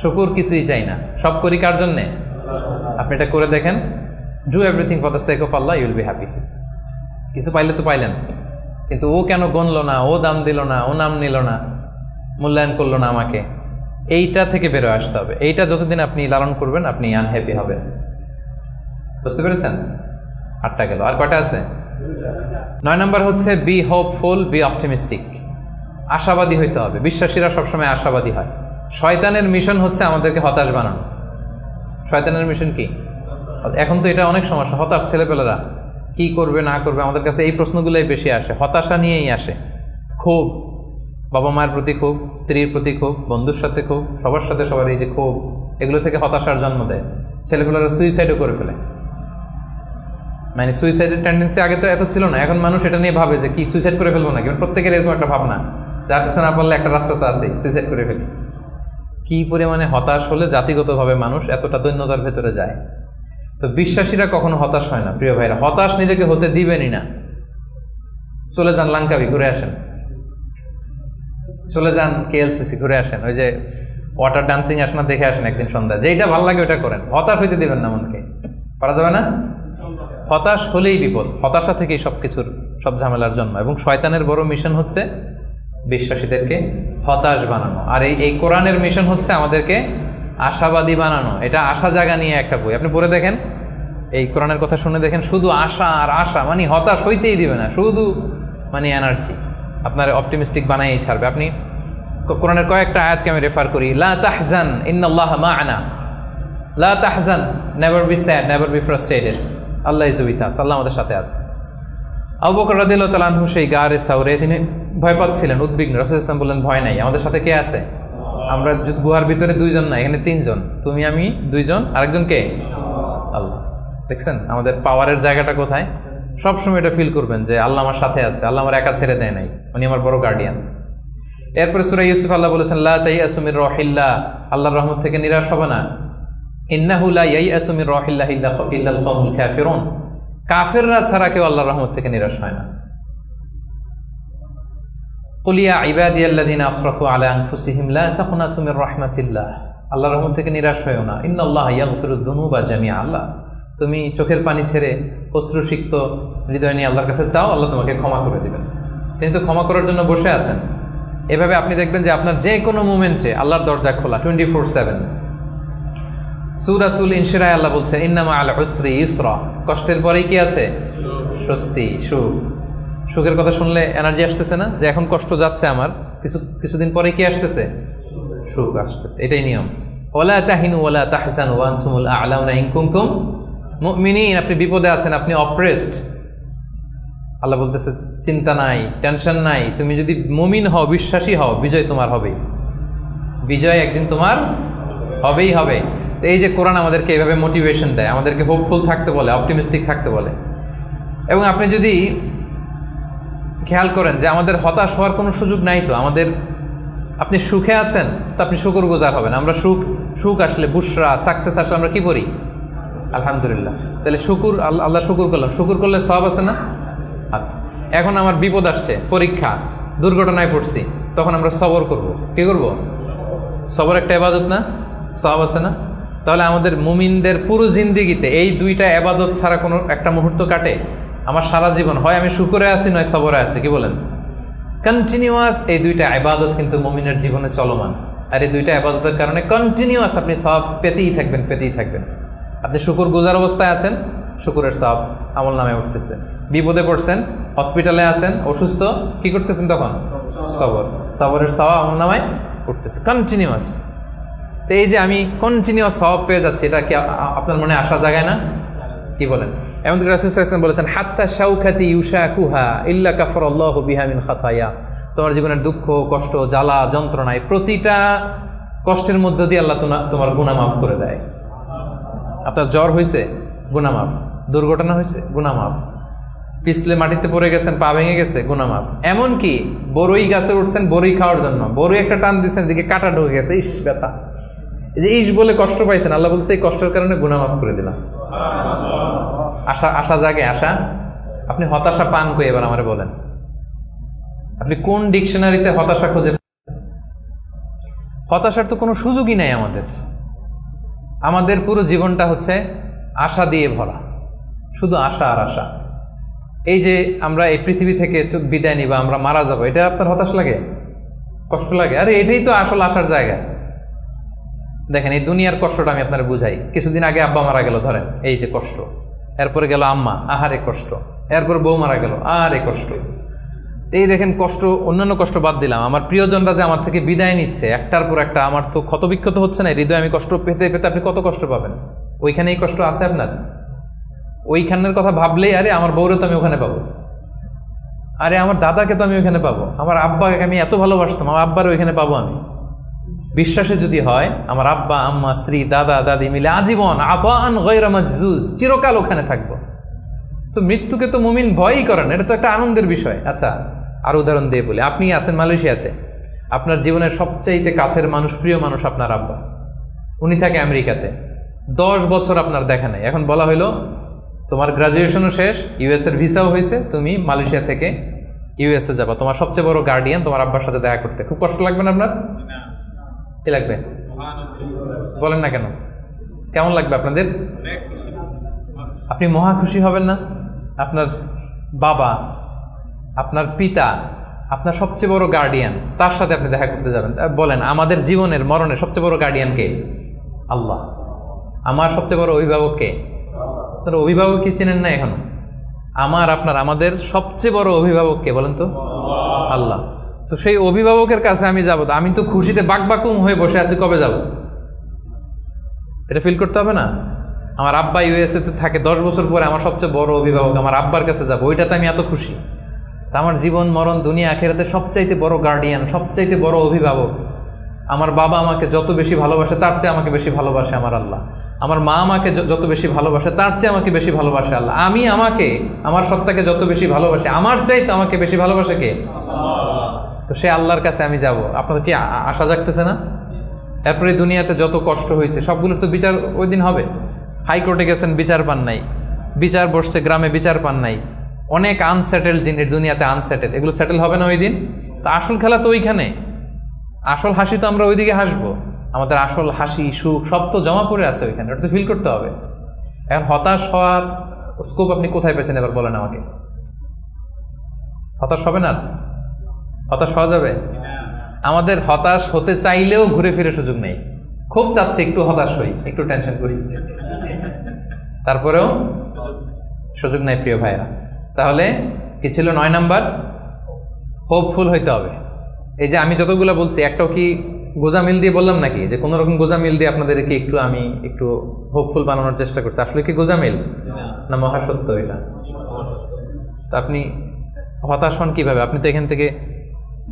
শুকুর কিছুই চাই না, সব করি কার জন্যে? আপনি এটা করে দেখেন, do everything for the sake of Allah, you will be happy. কিছু পাইলে তো পাইলেন, কিন্তু ও কেন গণলো না, ও দাম দিল না, ও নাম নিল না, মূল্যায়ন করলো না আমাকে, এইটা থেকে বেরো আসতে হবে। এইটা যতদিন আপনি লালন করবেন আপনি আনহ্যাপি হবেন। বুঝতে পেরেছেন? 8টা গেল, আর কয়টা আছে? 9 নম্বর হচ্ছে বি হোপফুল, বি অপটিমিস্টিক। আশাবাদী হইতে হবে। বিশ্বাসীরা সবসময় আশাবাদী হয়। শয়তানের মিশন হচ্ছে আমাদেরকে হতাশ বানানো। শয়তানের মিশন কি? এখন তো এটা অনেক সমস্যা, হতাশ ছেলেপেলেরা কি করবে না করবে, আমাদের কাছে এই প্রশ্নগুলোই বেশি আসে, হতাশা নিয়েই আসে। ক্ষোভ, বাবা মায়ের প্রতি ক্ষোভ, স্ত্রীর প্রতি ক্ষোভ, বন্ধুর সাথে ক্ষোভ, সবার সাথে সবার এই যে ক্ষোভ, এগুলো থেকে হতাশার জন্ম দেয়। ছেলেপেলেরা সুইসাইডও করে ফেলে, মানে সুইসাইডের টেন্ডেন্সি আগে তো এত ছিল না, এখন মানুষ এটা নিয়ে ভাবে যে কি সুইসাইড করে ফেলবো নাকি, প্রত্যেকের এরকম একটা ভাবনা, যার পিছনে না পারলে একটা রাস্তা তো আছেই, সুইসাইড করে ফেলি। কি পরিমাণে হতাশ হলে জাতিগতভাবে মানুষ এতটা দৈন্যতার ভেতরে যায়। তো বিশ্বাসীরা কখনো হতাশ হয় না প্রিয় ভাইরা, হতাশ নিজেকে হতে দিবেনই না। চলে যান লাঙ্কাবি, ঘুরে আসেন, চলে যান কেএলসিসি, ঘুরে আসেন, ওই যে ওয়াটার ডান্সিং আসেন না, দেখে আসেন একদিন সন্ধ্যা, যেটা ভালো লাগে ওটা করেন, হতাশ হইতে দিবেন না মনকে, পারা যাবে না। হতাশ হলেই বিপদ, হতাশা থেকেই সবকিছুর সব ঝামেলার জন্ম। এবং শয়তানের বড় মিশন হচ্ছে বিশ্বাসীদেরকে হতাশ বানানো, আর এই কোরআনের মিশন হচ্ছে আমাদেরকে আশাবাদী বানানো। এটা আশা জাগা নিয়ে একটা বই, আপনি পড়ে দেখেন, এই কোরআনের কথা শুনে দেখেন, শুধু আশা আর আশা, মানে হতাশ হইতেই দিবে না, শুধু মানে এনার্জি আপনার অপটিমিস্টিক বানাইই ছাড়বে। আপনি কোরআনের কয়েকটা আয়াতকে আমি রেফার করি, লা তাহজান ইন্নাল্লাহা মা'ানা, লা তাহজান, never be sad, never be frustrated, Allah is with us, আল্লাহ আমাদের সাথে আছে। আবু বকর রাদিয়াল্লাহু তাআলা আনহু সেই গারে সাউরে তিনি ভয় পাচ্ছিলেন, উদ্বিগ্ন। রাসূলুল্লাহ সাল্লাল্লাহু আলাইহি ওয়াসাল্লাম বললেন ভয় নাই, আমাদের সাথে কে আছে? আমরা গুহার ভিতরে দুইজন না, এখানে তিনজন, তুমি আমি দুইজন, আরেকজন কে? আল্লাহ। দেখছেন আমাদের পাওয়ারের জায়গাটা কোথায়? সবসময় এটা ফিল করবেন যে আল্লাহ আমার সাথে আছে, আল্লাহ আমার একা ছেড়ে দেয় নাই, উনি আমার বড় গার্ডিয়ান। এরপরে সূরা ইউসুফ আল্লাহ বলেছেন লা তাইয়াসু মির রাহিল্লাহ, আল্লাহর রহমত থেকে নিরাশ হবে না। ইন্নাহু লা ইয়াইয়াসু মির রাহিল্লাহি ইল্লাল কওমুল কাফিরুন, কাফেররা ছাড়া কেউ আল্লাহর রহমত থেকে নিরাশ হয় না। কুল ইয়া ইবাদিয়াল্লাযিনা আসরাফু আলা আনফুসিহিম লা তাকনাতু মির রাহমাতিল্লাহ, আল্লাহর রহমত থেকে নিরাশ হয়ো না। ইন্নাল্লাহা ইয়াগফিরুদ যুনুবা জামিআ, আল্লাহ তুমি চোখের পানি ছেড়ে অশ্রুসিক্ত হৃদয় নিয়ে আল্লাহর কাছে চাও, আল্লাহ তোমাকে ক্ষমা করে দিবেন। তিনি তো ক্ষমা করার জন্য বসে আছেন। এভাবে আপনি দেখবেন যে আপনার যে কোনো মুমেন্টে আল্লাহর দরজা খোলা 24/7। সূরাতুল ইনশিরায় আল্লাহ বলছেন ইন্নামা আল উসরি ইউসরা, কষ্টের পরেই কি আছে? স্বস্তি, সুখ। সুখের কথা শুনলে এনার্জি আসতেছে না? যে এখন কষ্ট যাচ্ছে আমার, কিছুদিন পরে কি আসতেছে? সুখ আসতেছে। এটাই নিয়ম। ওয়ালা তাহিনু ওয়ালা তাহজানু ওয়া আনতুমুল আ'লাউনা ইন কুনতুম মুমিনিন, আপনি বিপদে আছেন, আপনি অপ্রেসড, আল্লাহ বলতেছে চিন্তা নাই, টেনশন নাই, তুমি যদি মুমিন হও, বিশ্বাসী হও, বিজয় তোমার হবেই, বিজয় একদিন তোমার হবেই হবে। তো এই যে কোরআন আমাদেরকে এইভাবে মোটিভেশন দেয়, আমাদেরকে হোপফুল থাকতে বলে, অপটিমিস্টিক থাকতে বলে। এবং আপনি যদি খেয়াল করেন যে আমাদের হতাশ হওয়ার কোনো সুযোগ নাই, তো আমাদের, আপনি সুখে আছেন তো আপনি শুকরগুজার হবেন। আমরা সুখ আসলে, বুশরা, সাকসেস আসলে আমরা কি করি? আলহামদুলিল্লাহ। তাহলে শুকুর, আল্লাহ শুকুর করলাম, শুকুর করলে সওয়াব আছে না? আচ্ছা, এখন আমার বিপদ আসছে, পরীক্ষা, দুর্ঘটনায় পড়ছি, তখন আমরা সবর করব। কি করব? সবর একটা ইবাদত না? সওয়াব আছে না? তাহলে আমাদের মুমিনদের পুরো জিন্দেগিতে এই দুইটা ইবাদত ছাড়া কোনো একটা মুহূর্ত কাটে? আমার সারা জীবন হয় আমি শুকরে আছি, নয় সবরে আছি। কি বলেন? কন্টিনিউয়াস এই দুইটা ইবাদত কিন্তু মুমিনের জীবনে চলমান। আর এই দুইটা ইবাদতের কারণে কন্টিনিউয়াস আপনি সওয়াব পেতেই থাকবেন, পেতেই থাকবেন। আপনি শুকর গুজার অবস্থায় আছেন, শুকরের সওয়াব আমল নামে উঠতেছে। বিপদে পড়ছেন, হসপিটালে আছেন, অসুস্থ, কি করতেছেন তখন? সবর, সবরের সওয়াব আমল নামে উঠতেছে কন্টিনিউয়াস। তো এই যে আমি কন্টিনিউয়াস সওয়াব পেয়ে যাচ্ছি, এটা কি আপনার মনে আসা জায়গায় না? কি বলেন? এমন কি রাসূল সাল্লাল্লাহু আলাইহি ওয়াসাল্লাম বলেছেন হাত্তা শাউকাতি ইউশাকুহা ইল্লা কাফারাল্লাহু বিহা মিন খাতায়া, তোমার জীবনের দুঃখ, কষ্ট, জ্বালা, যন্ত্রণায় প্রতিটা কষ্টের মধ্য দিয়ে আল্লাহ তোমার গুনাহ মাফ করে দেয়। আপনার জ্বর হয়েছে, গুনাহ মাফ। দুর্ঘটনা হয়েছে, গুনাহ মাফ। পিছলে মাটিতে পড়ে গেছেন, পা ভেঙে গেছে, গুনাহ মাফ। এমনকি বড়ই গাছে উঠছেন বড়ই খাওয়ার জন্য, বড়ই একটা টান দিচ্ছেন, দিকে কাঁটা ঢুকে গেছে, ইস ব্যথা, এই যে ইস বলে কষ্ট পাইছেন, আল্লাহ বলছে এই কষ্টের কারণে গুনাহ মাফ করে দিলাম। আশা জাগে, আশা। আপনি হতাশা পান কই? এবার আমারে বলেন, আপনি কোন ডিকশনারিতে হতাশা খুঁজে? হতাশার তো কোনো সুযোগই নাই আমাদের। আমাদের পুরো জীবনটা হচ্ছে আশা দিয়ে ভরা, শুধু আশা আর আশা। এই যে আমরা এই পৃথিবী থেকে বিদায় নিবা, আমরা মারা যাবো, এটা আপনার হতাশ লাগে? কষ্ট লাগে? আরে এটাই তো আসল আশার জায়গা। দেখেন এই দুনিয়ার কষ্টটা আমি আপনারা বুঝাই। কিছুদিন আগে আব্বা মারা গেল, ধরেন, এই যে কষ্ট। এরপরে গেল আম্মা, আহারে কষ্ট। এরপর বউ মারা গেল, আরে কষ্ট। এই দেখেন কষ্ট, অন্যান্য কষ্ট বাদ দিলাম, আমার প্রিয়জনরা যে আমার থেকে বিদায় নিচ্ছে একটার পর একটা, আমার তো ক্ষতবিক্ষত হচ্ছে না হৃদয়? আমি কষ্ট পেতে পেতে আপনি কত কষ্ট পাবেন? ওইখানে এই কষ্ট আছে আপনার? ওইখানের কথা ভাবলেই আরে আমার বউরে তো আমি ওখানে পাবো, আরে আমার দাদাকে তো আমি ওইখানে পাবো, আমার আব্বাকে আমি এত ভালোবাসতাম, আমার আব্বার ওইখানে পাবো আমি। বিশ্বাসে যদি হয়, আমার আব্বা, আম্মা, স্ত্রী, দাদা, দাদি মিলে আজীবন আতাআন গায়রা মাজজুজ, চিরকাল ওখানে থাকবো। তো মৃত্যুকে তো মুমিন ভয়ই করেন, এটা তো একটা আনন্দের বিষয়। আচ্ছা, আর উদাহরণ দিয়ে বলি, আপনি আছেন মালয়েশিয়াতে, আপনার জীবনের সবচাইতে কাছের মানুষ, প্রিয় মানুষ আপনার আব্বা, উনি থাকে আমেরিকাতে, 10 বছর আপনার দেখা নেই। এখন বলা হইলো তোমার গ্রাজুয়েশনও শেষ, ইউএস এর ভিসাও হয়েছে, তুমি মালয়েশিয়া থেকে ইউএসএ যাবা, তোমার সবচেয়ে বড় গার্ডিয়ান তোমার আব্বার সাথে দেখা করতে। খুব কষ্ট লাগবে না আপনার? কি লাগবে বলেন না কেন? কেমন লাগবে আপনাদের? আপনি মহা খুশি হবেন না? আপনার বাবা, আপনার পিতা, আপনার সবচেয়ে বড় গার্ডিয়ান, তার সাথে আপনি দেখা করতে যাবেন। বলেন, আমাদের জীবনের মরণের সবচেয়ে বড় গার্ডিয়ান কে? আল্লাহ। আমার সবচেয়ে বড় অভিভাবক কে? আপনার অভিভাবক কি চেনেন না এখনো? আমাদের সবচেয়ে বড় অভিভাবক কে বলেন তো? আল্লাহ। তো সেই অভিভাবকের কাছে আমি যাব, আমি তো খুশিতে বাকবাকুম হয়ে বসে আছি, কবে যাব? এটা ফিল করতে হবে না? আমার আব্বা ইউএসএ তে থাকে, 10 বছর পরে আমার সবচেয়ে বড় অভিভাবক আমার আব্বার কাছে যাব, ওইটাতে আমি এত খুশি। তা আমার জীবন মরণ দুনিয়া আখিরাতে সবচাইতে বড় গার্ডিয়ান, সবচাইতে বড় অভিভাবক আমার বাবা আমাকে যত বেশি ভালোবাসে তার চেয়ে আমাকে বেশি ভালোবাসে আমার আল্লাহ। আমার মা আমাকে যত বেশি ভালোবাসে তার চেয়ে আমাকে বেশি ভালোবাসে আল্লাহ। আমি আমাকে, আমার সত্তাকে যত বেশি ভালোবাসে, আমার চাইতে আমাকে বেশি ভালোবাসে কে? তো সে আল্লাহর কাছে আমি যাব। আপনাদের কি আশা জাগতেছে না? এরপরে দুনিয়াতে যত কষ্ট হয়েছে সবগুলোর তো বিচার ওই দিন হবে। হাইকোর্টে গেছেন, বিচার পান নাই। বিচার বসছে গ্রামে, বিচার পান নাই। অনেক আনসেটেল জিনিস দুনিয়াতে, আনসেটেল, এগুলো সেটেল হবে না ওই দিন। তো আসল খেলা তো ওইখানে, আসল হাসি তো আমরা ওইদিকে হাসবো। আমাদের আসল হাসি সুখ সব তো জমা পড়ে আছে ওইখানে, ওটা তো ফিল করতে হবে। এখন হতাশ হওয়ার স্কোপ আপনি কোথায় পেয়েছেন এবার বলেন আমাকে? হতাশ হবে না? হতাশ হওয়া যাবে? আমাদের হতাশ হতে চাইলেও ঘুরে ফিরে সুযোগ নেই। খুব চাচ্ছে একটু হতাশ হই, একটু টেনশন করি, তারপরেও সুযোগ নাই প্রিয় ভাইরা। তাহলে কি ছিল 9 নাম্বার? হোপফুল হইতে হবে। এই যে আমি যতগুলো বলছি একটাও কি গোজামিল দিয়ে বললাম নাকি? যে কোনো রকম গোজামিল দিয়ে আপনাদেরকে আমি একটু হোপফুল বানানোর চেষ্টা করছি। আসলে কি গোজামিল না মহাসত্য এটা? তো আপনি হতাশ হন কিভাবে? আপনি তো এখান থেকে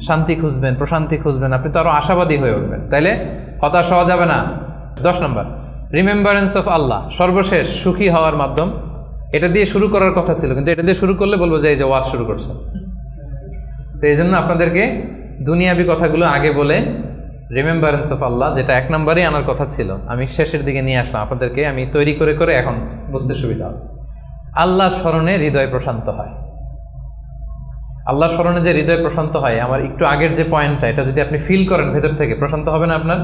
শান্তি খুঁজবেন, প্রশান্তি খুঁজবেন, আপনি তো আরো আশাবাদী হয়ে উঠবেন। তাইলে হতাশ হওয়া যাবে না। 10 নম্বর, রিমেম্বারেন্স অফ আল্লাহ, সর্বশেষ সুখী হওয়ার মাধ্যম। এটা দিয়ে শুরু করার কথা ছিল, কিন্তু এটা দিয়ে শুরু করলে বলবো যে এই যে ওয়াজ শুরু করছে। তো এই জন্য আপনাদেরকে দুনিয়াবি কথাগুলো আগে বলে রিমেম্বারেন্স অফ আল্লাহ, যেটা 1 নম্বরেই আনার কথা ছিল, আমি শেষের দিকে নিয়ে আসলাম আপনাদেরকে। আমি তৈরি করে করে এখন বুঝতে সুবিধা হবে। আল্লাহর স্মরণে হৃদয় প্রশান্ত হয়। আল্লাহর স্মরণে যে হৃদয় প্রশান্ত হয়, আমার একটু আগের যে পয়েন্টটা, এটা যদি আপনি ফিল করেন ভেতর থেকে, প্রশান্ত হবে না আপনার?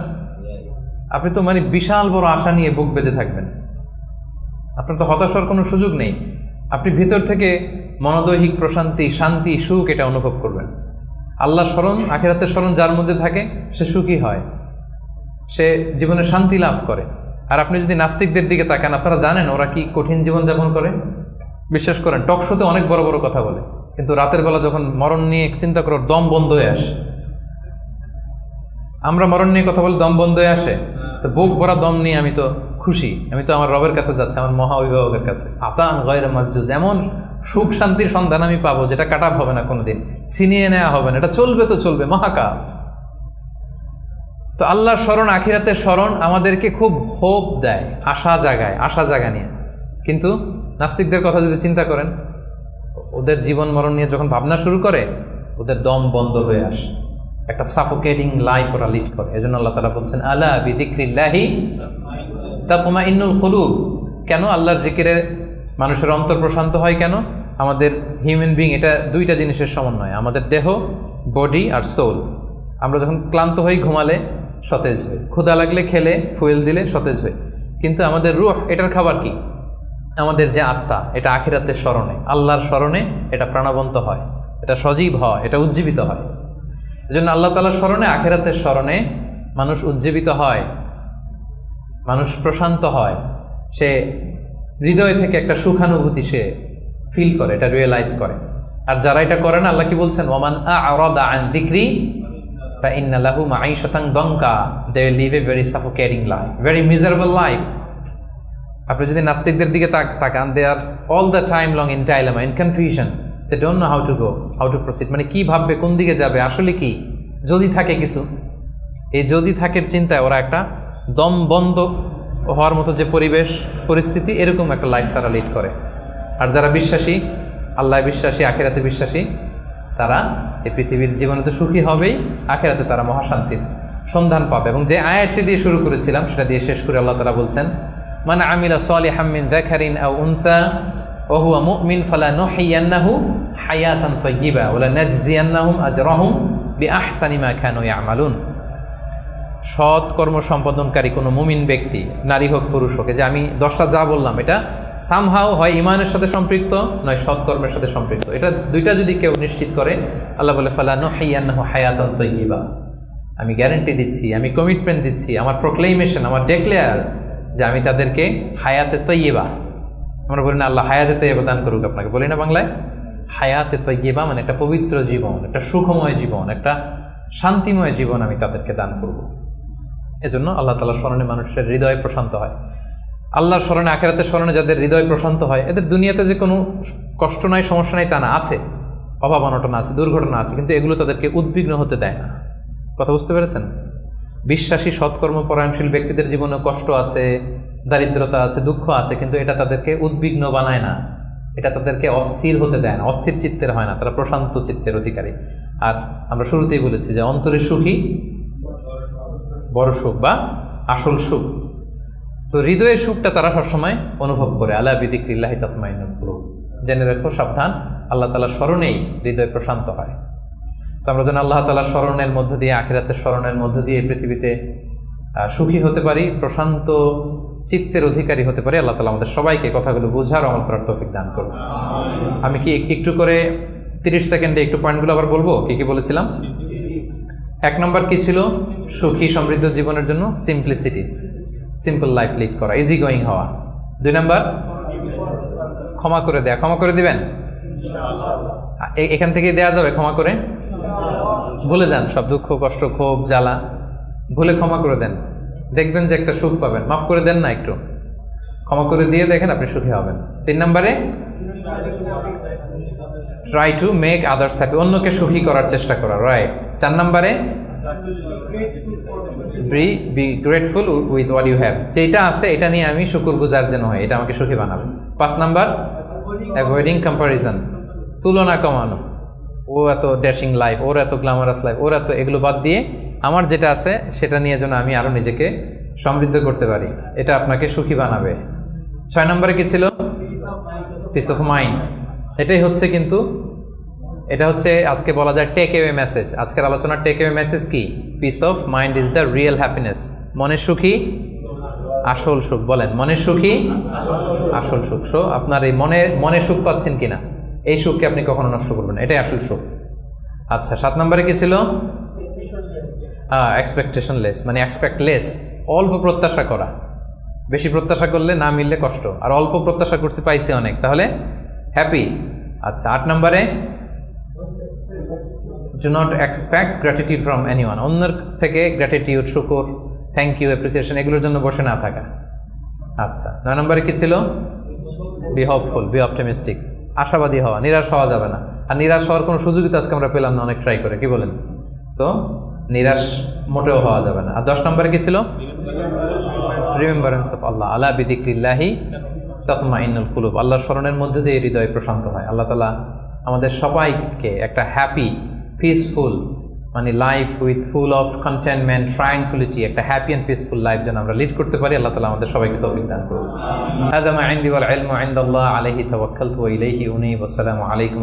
আপনি তো মানে বিশাল বড় আশা নিয়ে বুক বেঁধে থাকবেন, আপনার তো হতাশ হওয়ার কোনো সুযোগ নেই। আপনি ভিতর থেকে মনোদৈহিক প্রশান্তি, শান্তি, সুখ এটা অনুভব করবেন। আল্লাহর স্মরণ, আখিরাতের স্মরণ যার মধ্যে থাকে সে সুখী হয়, সে জীবনে শান্তি লাভ করে। আর আপনি যদি নাস্তিকদের দিকে তাকান, আপনারা জানেন ওরা কি কঠিন জীবনযাপন করে। বিশ্বাস করেন, টক শোতে অনেক বড় বড় কথা বলে, কিন্তু রাতের বেলা যখন মরণ নিয়ে চিন্তা করার দম বন্ধ হয়ে আসে। আমরা মরণ নিয়ে কথা বলে দম বন্ধ হয়ে আসে, তো বুক ভরা দম নিয়ে আমি তো খুশি, আমি তো আমার রবের কাছে যাচ্ছি, আমার মহা অভিভাবকের কাছে। আতান গয়রে মাজুজ, এমন সুখ শান্তির সন্ধান আমি পাবো যেটা কাটাপ হবে না, কোনোদিন ছিনিয়ে নেওয়া হবে না, এটা চলবে তো চলবে মহাকাল। তো আল্লাহর স্মরণ, আখিরাতের স্মরণ আমাদেরকে খুব হোপ দেয়, আশা জাগায়, আশা জাগা নিয়ে। কিন্তু নাস্তিকদের কথা যদি চিন্তা করেন, ওদের জীবন মরণ নিয়ে যখন ভাবনা শুরু করে, ওদের দম বন্ধ হয়ে আসে, একটা সাফোকেটিং লাইফ ওরা লিড করে। এজন্য আল্লাহ তাআলা বলছেন, আলা বিযিকরিল্লাহি তাতমাইন্নুল কুলুব। কেন আল্লাহর জিকিরে মানুষের অন্তর প্রশান্ত হয়? কেন? আমাদের হিউম্যান বিং এটা 2টা জিনিসের সমন্বয়, আমাদের দেহ, বডি আর সোল। আমরা যখন ক্লান্ত হই, ঘুমালে সতেজ হই, ক্ষুধা লাগলে খেলে, ফুয়েল দিলে সতেজ হই। কিন্তু আমাদের রূহ, এটার খাবার কি? আমাদের যে আত্মা, এটা আখিরাতের স্মরণে, আল্লাহর স্মরণে এটা প্রাণবন্ত হয়, এটা সজীব হয়, এটা উজ্জীবিত হয়। এজন্য আল্লাহ তাআলার স্মরণে, আখিরাতের স্মরণে মানুষ উজ্জীবিত হয়, মানুষ প্রশান্ত হয়, সে হৃদয় থেকে একটা সুখানুভূতি সে ফিল করে, এটা রিয়েলাইজ করে। আর যারা এটা করে না, আল্লাহ কি বলছেন? ওয়ামান আ'রাদা আন যিকরি ফাইন্না লাহু মাঈশাতান দানকা, they will live a very suffocating life, very miserable life. আপনি যদি নাস্তিকদের দিকে তাকান, they are all the time long in dilemma, in confusion, they don't know how to go, how to proceed. মানে কি ভাববে, কোন দিকে যাবে, আসলে কি, যদি থাকে কিছু। এই যদি থাকের চিন্তায় ওরা একটা দম বন্ধ হওয়ার মতো যে পরিবেশ, পরিস্থিতি, এরকম একটা লাইফ তারা লিড করে। আর যারা বিশ্বাসী, আল্লাহ বিশ্বাসী, আখিরাতে বিশ্বাসী, তারা এই পৃথিবীর জীবনে তো সুখী হবেই, আখিরাতে তারা মহাশান্তির সন্ধান পাবে। এবং যে আয়াতটি দিয়ে শুরু করেছিলাম সেটা দিয়ে শেষ করে আল্লাহ তাআলা বলছেন, মান আমিলা সালিহাম মিন যাকারিন আও উনসা ওয়া হুয়া মুমিন ফালানুহইয়ান্নাহু হায়াতান তাইয়্যিবা ওয়া লানাজজিয়ান্নাহুম আজরাহুম বিআহসানি মা কানু ইয়ামালুন। সৎ কর্ম সম্পাদনকারী কোনো মুমিন ব্যক্তি, নারী হোক পুরুষ হোক, যে আমি 10টা যা বললাম এটা সামহাও হয় ইমানের সাথে সম্পৃক্ত, নয় সৎকর্মের সাথে সম্পৃক্ত। এটা 2টা যদি কেউ নিশ্চিত করে, আল্লাহ বলে ফালানুহইয়ান্নাহু হায়াতান তাইয়্যিবা, আমি গ্যারান্টি দিচ্ছি, আমি কমিটমেন্ট দিচ্ছি, আমার প্রোক্লেমেশন, আমার ডেক্লেয়ার, যে আমি তাদেরকে হায়াতে তাইয়্যিবা, আমরা বলি না আল্লাহ হায়াতে তাইয়্যিবা দান করুক আপনাকে, বলি না বাংলায়? হায়াতে তাইয়্যিবা মানে একটা পবিত্র জীবন, একটা সুখময় জীবন, একটা শান্তিময় জীবন আমি তাদেরকে দান করব। এজন্য আল্লাহ তাআলার স্মরণে মানুষের হৃদয় প্রশান্ত হয়। আল্লাহর স্মরণে, আখিরাতের স্মরণে যাদের হৃদয় প্রশান্ত হয়, এদের দুনিয়াতে যে কোনো কষ্ট নাই, সমস্যা নাই তা না, আছে, অভাব অনটন আছে, দুর্ঘটনা আছে, কিন্তু এগুলো তাদেরকে উদ্বিগ্ন হতে দেয় না। কথা বুঝতে পেরেছেন? বিশ্বাসী সৎকর্মপরায়ণশীল ব্যক্তিদের জীবনে কষ্ট আছে, দারিদ্রতা আছে, দুঃখ আছে, কিন্তু এটা তাদেরকে উদ্বিগ্ন বানায় না, এটা তাদেরকে অস্থির হতে দেয় না, অস্থির চিত্তের হয় না, তারা প্রশান্ত চিত্তের অধিকারী। আর আমরা শুরুতেই বলেছি যে অন্তরের সুখী বড় সুখ বা আসল সুখ। তো হৃদয়ের সুখটা তারা সবসময় অনুভব করে। আলা বিযিকরিল্লাহি তাতমাইন্নুল কুলুব, জেনে রাখো, সাবধান, আল্লাহ তাআলার স্মরণেই হৃদয় প্রশান্ত হয়। তো আমরা যেন আল্লাহ তাআলার স্মরণের মধ্য দিয়ে, আখিরাতের স্মরণের মধ্য দিয়ে পৃথিবীতে সুখী হতে পারি, প্রশান্ত চিত্তের অধিকারী হতে পারি। আল্লাহ তাআলা আমাদের সবাইকে কথাগুলো বোঝার আমল করার তৌফিক দান করুন। আমি কি একটু করে 30 সেকেন্ডে একটু পয়েন্টগুলো আবার বলবো? কি কি বলেছিলাম? 1 নম্বর কি ছিল? সুখী সমৃদ্ধ জীবনের জন্য সিম্পলিসিটি, সিম্পল লাইফ লিড করা, ইজি গোয়িং হওয়া। 2 নম্বর ক্ষমা করে দেয়া। ক্ষমা করে দিবেন? এখান থেকে দেয়া যাবে ক্ষমা করে? ভুলে যান সব দুঃখ, কষ্ট, ক্ষোভ, জ্বালা, ভুলে ক্ষমা করে দেন, দেখবেন যে একটা সুখ পাবেন। মাফ করে দেন না, একটু ক্ষমা করে দিয়ে দেখেন, আপনি সুখী হবেন। 3 নম্বরে try to make others happy, অন্যকে সুখী করার চেষ্টা করা, রাইট। 4 নম্বরে be grateful with what you have, যেটা আছে এটা নিয়ে আমি শুকরগুজার যেন হয়, এটা আমাকে সুখী বানাবে। 5 নাম্বার অ্যাভয়েডিং কম্পারিজন, তুলনা কমানো। ও এত ড্যাশিং লাইফ, ওর এত গ্ল্যামারাস লাইফ, ওর এত, এগুলো বাদ দিয়ে আমার যেটা আছে সেটা নিয়ে যেন আমি আরো নিজেকে সমৃদ্ধ করতে পারি, এটা আপনাকে সুখী বানাবে। 6 নম্বরে কি ছিল? Piece of mind. এটাই হচ্ছে, কিন্তু এটা হচ্ছে আজকে বলা যায় টেক অ্যাওয়ে মেসেজ। আজকের আলোচনার টেক অ্যাওয়ে মেসেজ কি? Piece of mind is the real happiness. মনের সুখী আসল সুখ। বলেন, মনের সুখী আসল সুখ। সো আপনার এই মনে সুখ পাচ্ছেন কিনা, এই সুখকে আপনি কখনো নষ্ট করবেন না, এটাই আসল সুখ। আচ্ছা, 7 নম্বরে কি ছিল? এক্সপেকটেশন লেস, মানে এক্সপেক্ট লেস, অল্প প্রত্যাশা করা। বেশি প্রত্যাশা করলে না মিললে কষ্ট, আর অল্প প্রত্যাশা করছি পাইছি অনেক, তাহলে হ্যাপি। আচ্ছা, 8 নম্বরে do not expect gratitude from anyone, অন্যের থেকে গ্র্যাটিটিউড, শুকর, থ্যাংক ইউ, অ্যাপ্রিসিয়েশন, এগুলোর জন্য বসে না থাকা। আচ্ছা, 9 নম্বরে কি ছিল? বি হোপফুল, বি অপটিমিস্টিক, আশাবাদী হওয়া, নিরাশ হওয়া যাবে না। আর নিরাশ হওয়ার কোনো সুযোগই তো আজকে আমরা পেলাম না, অনেক ট্রাই করে, কি বলেন? সো নিরাশ মোটেও হওয়া যাবে না। আর 10 নম্বরে কি ছিল? রিমেম্বারেন্স অফ আল্লাহ, আলা বিযিকরিল্লাহি তাতমাইন্নুল কুলুব, আল্লাহর স্মরণের মধ্যে দিয়ে হৃদয় প্রশান্ত হয়। আল্লাহ তাআলা আমাদের সবাইকে একটা হ্যাপি, পিসফুল, মানে life with full of contentment, tranquillity, একটা হ্যাপি অ্যান্ড পিসফুল লাইফ যেন আমরা লিড করতে পারি। আল্লাহ তাআলা আমাদের সবাইকে তৌফিক দান করুন। হাযা মা ইনদি ওয়াল ইলমু ইনদাল্লাহ, আলাইহি তাওয়াক্কালতু ওয়া ইলাইহি উনীব। আসসালামু আলাইকুম।